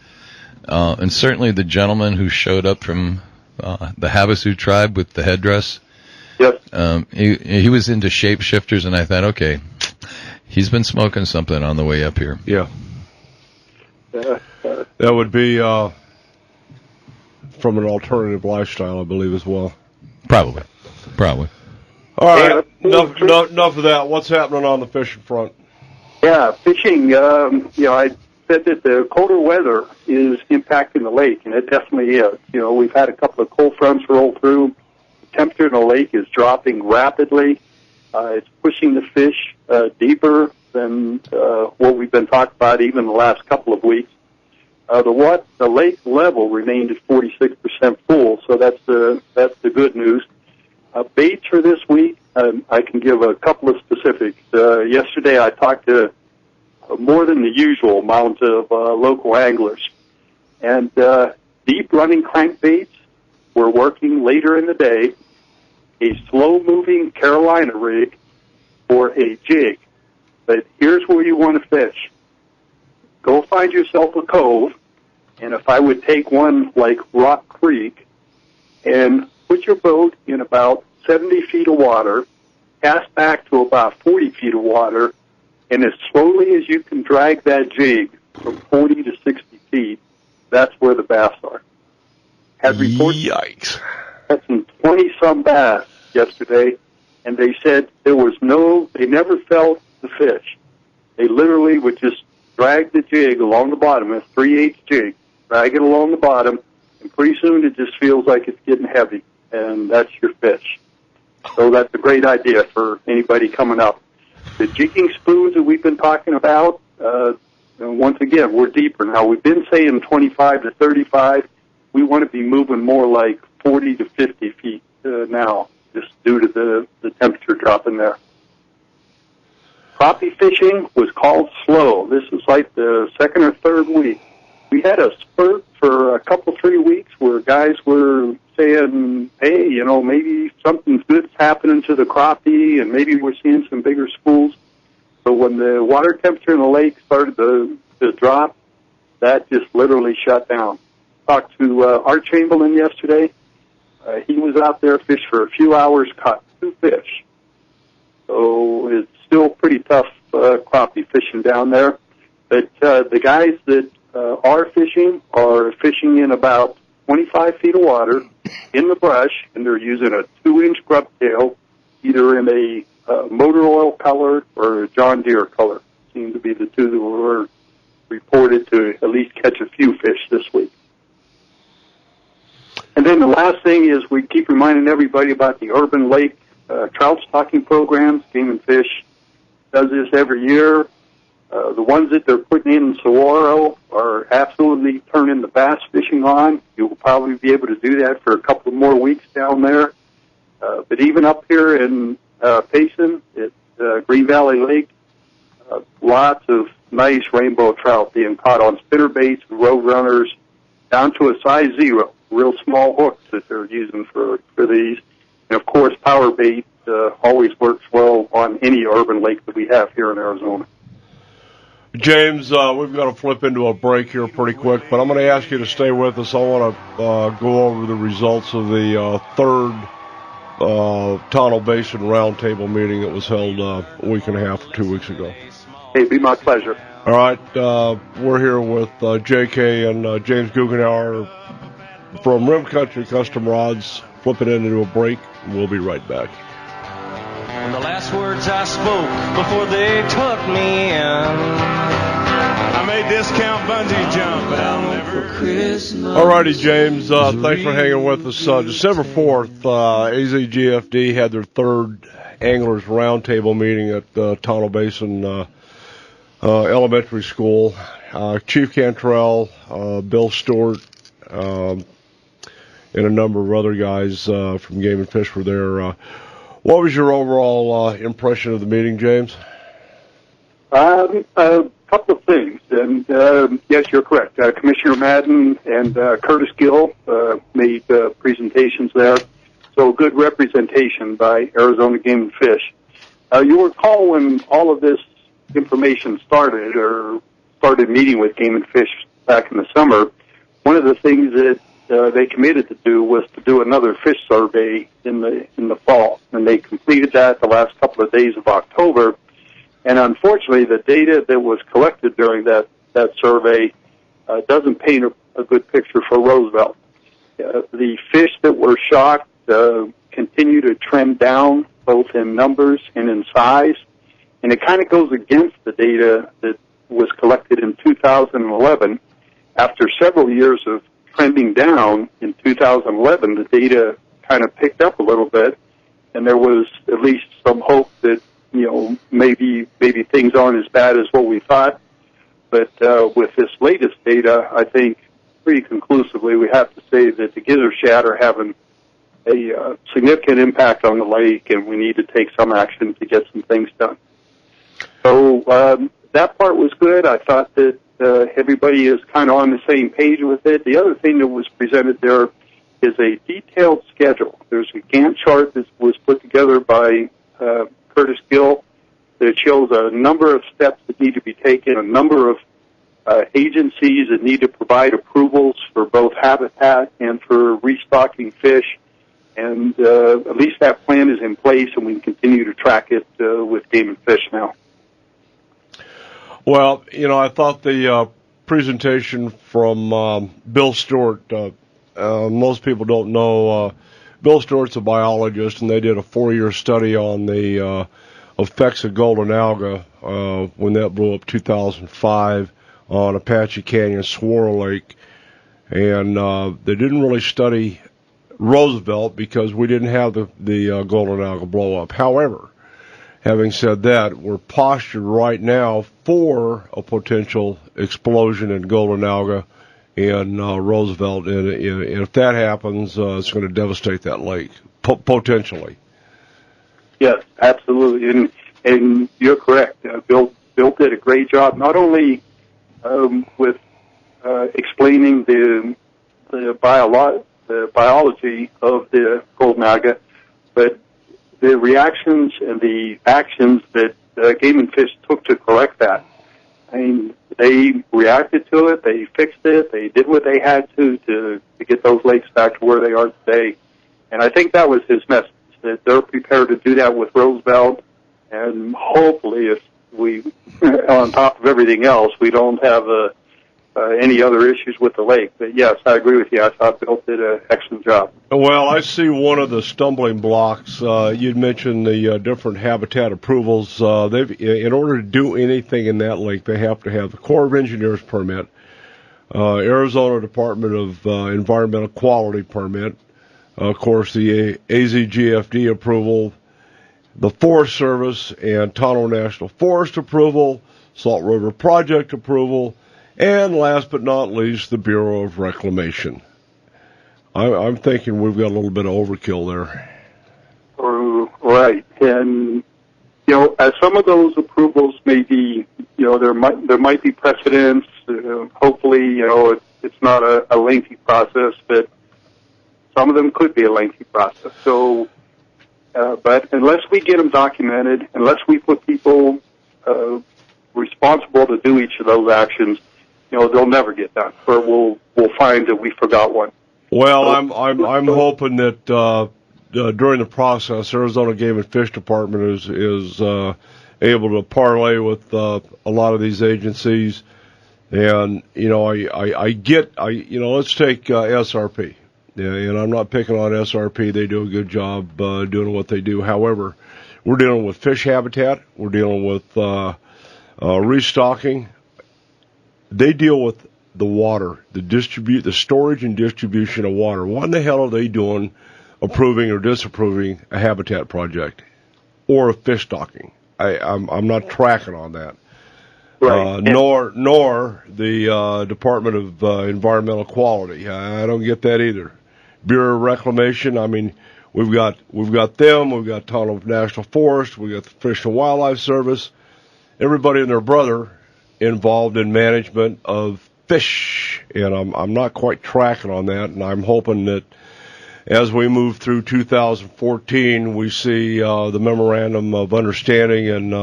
S3: and certainly the gentleman who showed up from the Havasu tribe with the headdress.
S9: Yes.
S3: He was into shapeshifters, and I thought, okay, he's been smoking something on the way up here.
S2: Yeah. That would be from an alternative lifestyle, I believe, as well.
S3: Probably.
S2: All right, enough of that. What's happening on the fishing front?
S9: Yeah, fishing, I said that the colder weather is impacting the lake, and it definitely is. We've had a couple of cold fronts roll through. The temperature in the lake is dropping rapidly. It's pushing the fish deeper than what we've been talking about even the last couple of weeks. The lake level remained at 46% full, so that's the good news. Baits for this week, I can give a couple of specifics. Yesterday I talked to more than the usual amount of local anglers, and deep running crankbaits were working later in the day, a slow-moving Carolina rig, or a jig. But here's where you want to fish. Go find yourself a cove, and if I would take one like Rock Creek and put your boat in about 70 feet of water, cast back to about 40 feet of water, and as slowly as you can drag that jig from 40 to 60 feet, that's where the bass are. Had reports
S2: Yikes.
S9: had some 20-some bass yesterday, and they said they never felt the fish. They literally would just drag the jig along the bottom, a 3/8 jig, drag it along the bottom, and pretty soon it just feels like it's getting heavy, and that's your fish. So that's a great idea for anybody coming up. The jigging spoons that we've been talking about, once again, we're deeper now. We've been saying 25 to 35. We want to be moving more like 40 to 50 feet now, just due to the temperature dropping there. Crappie fishing was called slow. This is like the second or third week. We had a spurt for a couple, 3 weeks where guys were saying, hey, maybe something good's happening to the crappie, and maybe we're seeing some bigger schools. So when the water temperature in the lake started to drop, that just literally shut down. Talked to Art Chamberlain yesterday. He was out there, fished for a few hours, caught 2 fish. So it's still pretty tough crappie fishing down there. But the guys that are fishing in about 25 feet of water in the brush, and they're using a 2-inch grub tail, either in a motor oil color or a John Deere color. Seem to be the two that were reported to at least catch a few fish this week. And then the last thing is we keep reminding everybody about the urban lake trout stocking programs. Game and Fish does this every year. The ones that they're putting in Saguaro are absolutely turning the bass fishing on. You'll probably be able to do that for a couple more weeks down there. But even up here in Payson at Green Valley Lake, lots of nice rainbow trout being caught on spinnerbaits and road runners down to a size 0, real small hooks that they're using for these. And, of course, power bait always works well on any urban lake that we have here in Arizona.
S2: James, we've got to flip into a break here pretty quick, but I'm going to ask you to stay with us. I want to go over the results of the third Tonto Basin Roundtable meeting that was held a week and a half or 2 weeks ago.
S9: Hey, it'd be my pleasure.
S2: All right, we're here with J.K. and James Guggenauer from Rim Country Custom Rods, flipping into a break. We'll be right back.
S4: And the last words I spoke before they took me in. I made discount bungee jump, but I'll never.
S2: All righty, James. Thanks for hanging with us. December 4th, AZGFD had their third Anglers Roundtable meeting at Tonto Basin Elementary School. Chief Cantrell, Bill Stewart, and a number of other guys from Game and Fish were there. What was your overall impression of the meeting, James?
S9: A couple of things, and yes, you're correct. Commissioner Madden and Curtis Gill made presentations there, so good representation by Arizona Game and Fish. You'll recall when all of this information started meeting with Game and Fish back in the summer, one of the things that they committed to do was to do another fish survey in the fall, and they completed that the last couple of days of October. And unfortunately, the data that was collected during that survey doesn't paint a good picture for Roosevelt. The fish that were shocked continue to trend down, both in numbers and in size, and it kind of goes against the data that was collected in 2011. After several years of trending down, in 2011, the data kind of picked up a little bit, and there was at least some hope that, maybe things aren't as bad as what we thought. But with this latest data, I think pretty conclusively we have to say that the gizzard shad are having a significant impact on the lake, and we need to take some action to get some things done. So that part was good. I thought that everybody is kind of on the same page with it. The other thing that was presented there is a detailed schedule. There's a Gantt chart that was put together by Curtis Gill that shows a number of steps that need to be taken, a number of agencies that need to provide approvals for both habitat and for restocking fish. And at least that plan is in place, and we can continue to track it with Game and Fish now.
S2: Well, I thought the presentation from Bill Stewart, most people don't know, Bill Stewart's a biologist, and they did a 4-year study on the effects of golden alga when that blew up 2005 on Apache Canyon, Swirl Lake. And they didn't really study Roosevelt because we didn't have the golden alga blow up. However, having said that, we're postured right now for a potential explosion in golden alga in Roosevelt, and if that happens, it's going to devastate that lake, potentially.
S9: Yes, absolutely, and you're correct. Bill did a great job, not only with explaining the biology of the golden alga, but the reactions and the actions that Game and Fish took to correct that. I mean, they reacted to it, they fixed it, they did what they had to get those lakes back to where they are today. And I think that was his message, that they're prepared to do that with Roosevelt, and hopefully if we, on top of everything else, we don't have any other issues with the lake. But yes, I agree with you. I thought Bill did an excellent job.
S2: Well, I see one of the stumbling blocks. You'd mentioned the different habitat approvals. In order to do anything in that lake, they have to have the Corps of Engineers permit, Arizona Department of Environmental Quality permit, of course the AZGFD approval, the Forest Service and Tonto National Forest approval, Salt River Project approval, and last but not least, the Bureau of Reclamation. I'm thinking we've got a little bit of overkill there.
S9: Right, and as some of those approvals may be, there might be precedents. Hopefully, it's not a lengthy process, but some of them could be a lengthy process. So, but unless we get them documented, unless we put people responsible to do each of those actions, they'll never get done, or we'll find that we forgot one.
S2: Well, I'm hoping that during the process, Arizona Game and Fish Department is able to parlay with a lot of these agencies, and let's take SRP. Yeah, and I'm not picking on SRP; they do a good job doing what they do. However, we're dealing with fish habitat, we're dealing with restocking. They deal with the water, the storage and distribution of water. What in the hell are they doing approving or disapproving a habitat project? or of fish stocking. I'm not tracking on that.
S9: Right.
S2: Nor the Department of Environmental Quality. I don't get that either. Bureau of Reclamation. I mean, we've got them. We've got Tonto National Forest. We've got the Fish and Wildlife Service. Everybody and their brother involved in management of fish, and I'm not quite tracking on that. And I'm hoping that as we move through 2014, we see the memorandum of understanding and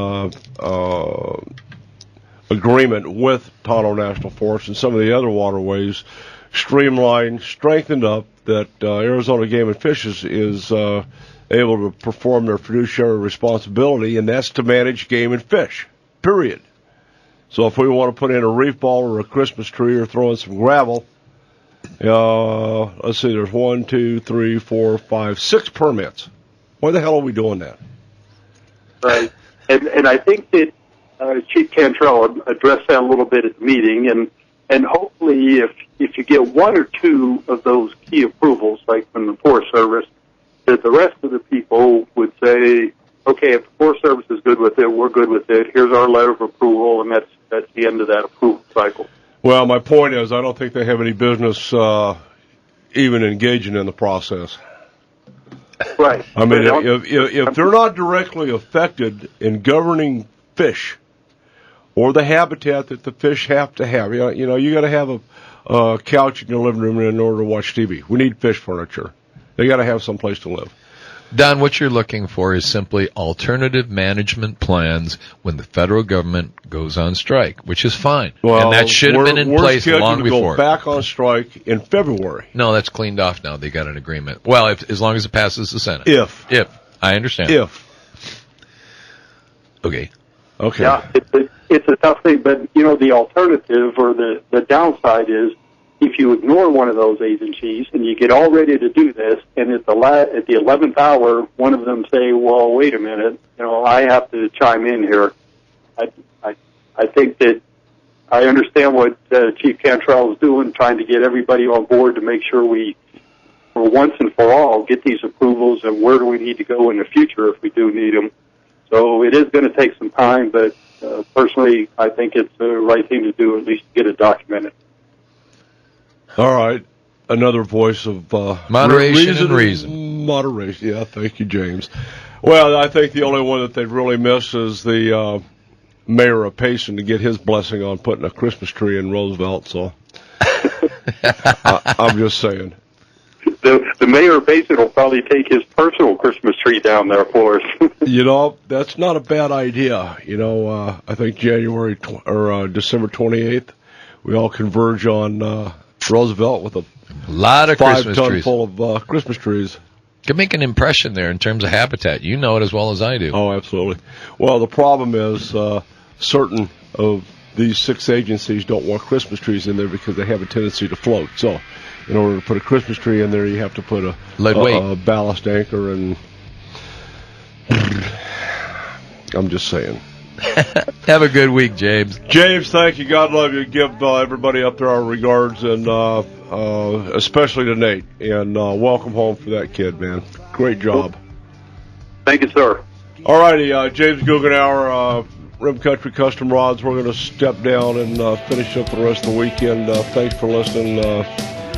S2: agreement with Tonto National Forest and some of the other waterways streamlined, strengthened up, that Arizona Game and Fish is able to perform their fiduciary responsibility, and that's to manage game and fish, period. So if we want to put in a reef ball or a Christmas tree or throw in some gravel, let's see, there's 1, 2, 3, 4, 5, 6 permits. Why the hell are we doing that?
S9: Right. And I think that Chief Cantrell addressed that a little bit at the meeting, and hopefully if you get 1 or 2 of those key approvals, like from the Forest Service, that the rest of the people would say, okay, if the Forest Service is good with it, we're good with it, here's our letter of approval, and that's the end of that approval cycle.
S2: Well, my point is I don't think they have any business even engaging in the process.
S9: Right.
S2: I mean, if they're not directly affected in governing fish or the habitat that the fish have to have, you know, you got to have a couch in your living room in order to watch TV. We need fish furniture. They got to have some place to live.
S3: Don, what you're looking for is simply alternative management plans when the federal government goes on strike, which is fine.
S2: Well,
S3: and that should have been in place long before.
S2: We're scheduled to go back on strike in February.
S3: No, that's cleaned off now. They got an agreement. Well, as long as it passes the Senate.
S2: If.
S3: I understand.
S2: If.
S3: Okay.
S9: Yeah, it's a tough thing, but, you know, the alternative or the downside is if you ignore one of those agencies and you get all ready to do this, and at the 11th hour, one of them say, well, wait a minute, you know, I have to chime in here. I think that I understand what Chief Cantrell is doing, trying to get everybody on board to make sure we, for once and for all, get these approvals and where do we need to go in the future if we do need them. So it is going to take some time, but personally, I think it's the right thing to do, at least get it documented.
S2: All right. Another voice of
S3: moderation and reason.
S2: Moderation. Yeah, thank you, James. Well, I think the only one that they've really missed is the mayor of Payson to get his blessing on putting a Christmas tree in Roosevelt. So I'm just saying.
S9: The mayor of Payson will probably take his personal Christmas tree down there for us.
S2: You know, that's not a bad idea. You know, I think December 28th, we all converge on Roosevelt with a
S3: lot of Christmas trees.
S2: 5 ton full of Christmas trees.
S3: Could make an impression there in terms of habitat. You know it as well as I do.
S2: Oh, absolutely. Well, the problem is certain of these 6 agencies don't want Christmas trees in there because they have a tendency to float. So in order to put a Christmas tree in there, you have to put a ballast anchor, and I'm just saying.
S3: Have a good week, James.
S2: James, thank you. God love you. Give everybody up there our regards, and especially to Nate. And welcome home for that kid, man. Great job.
S9: Thank you, sir.
S2: All righty, James Guggenauer, Rim Country Custom Rods. We're going to step down and finish up the rest of the weekend. Thanks for listening.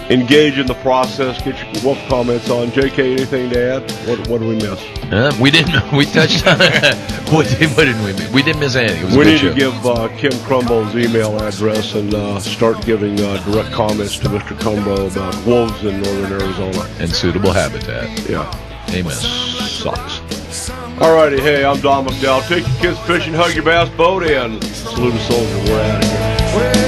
S2: Engage in the process. Get your comments on. JK, anything to add? What did we miss?
S3: We didn't. We touched on it. What didn't we miss? We didn't miss anything. It was
S2: we need to give Kim Crumbo's email address and start giving direct comments to Mr. Crumbo about wolves in northern Arizona.
S3: And suitable habitat.
S2: Yeah.
S3: Amen.
S2: Sucks. All righty. Hey, I'm Don McDowell. Take your kids fishing, hug your bass boat, and salute a soldier. We're out of here.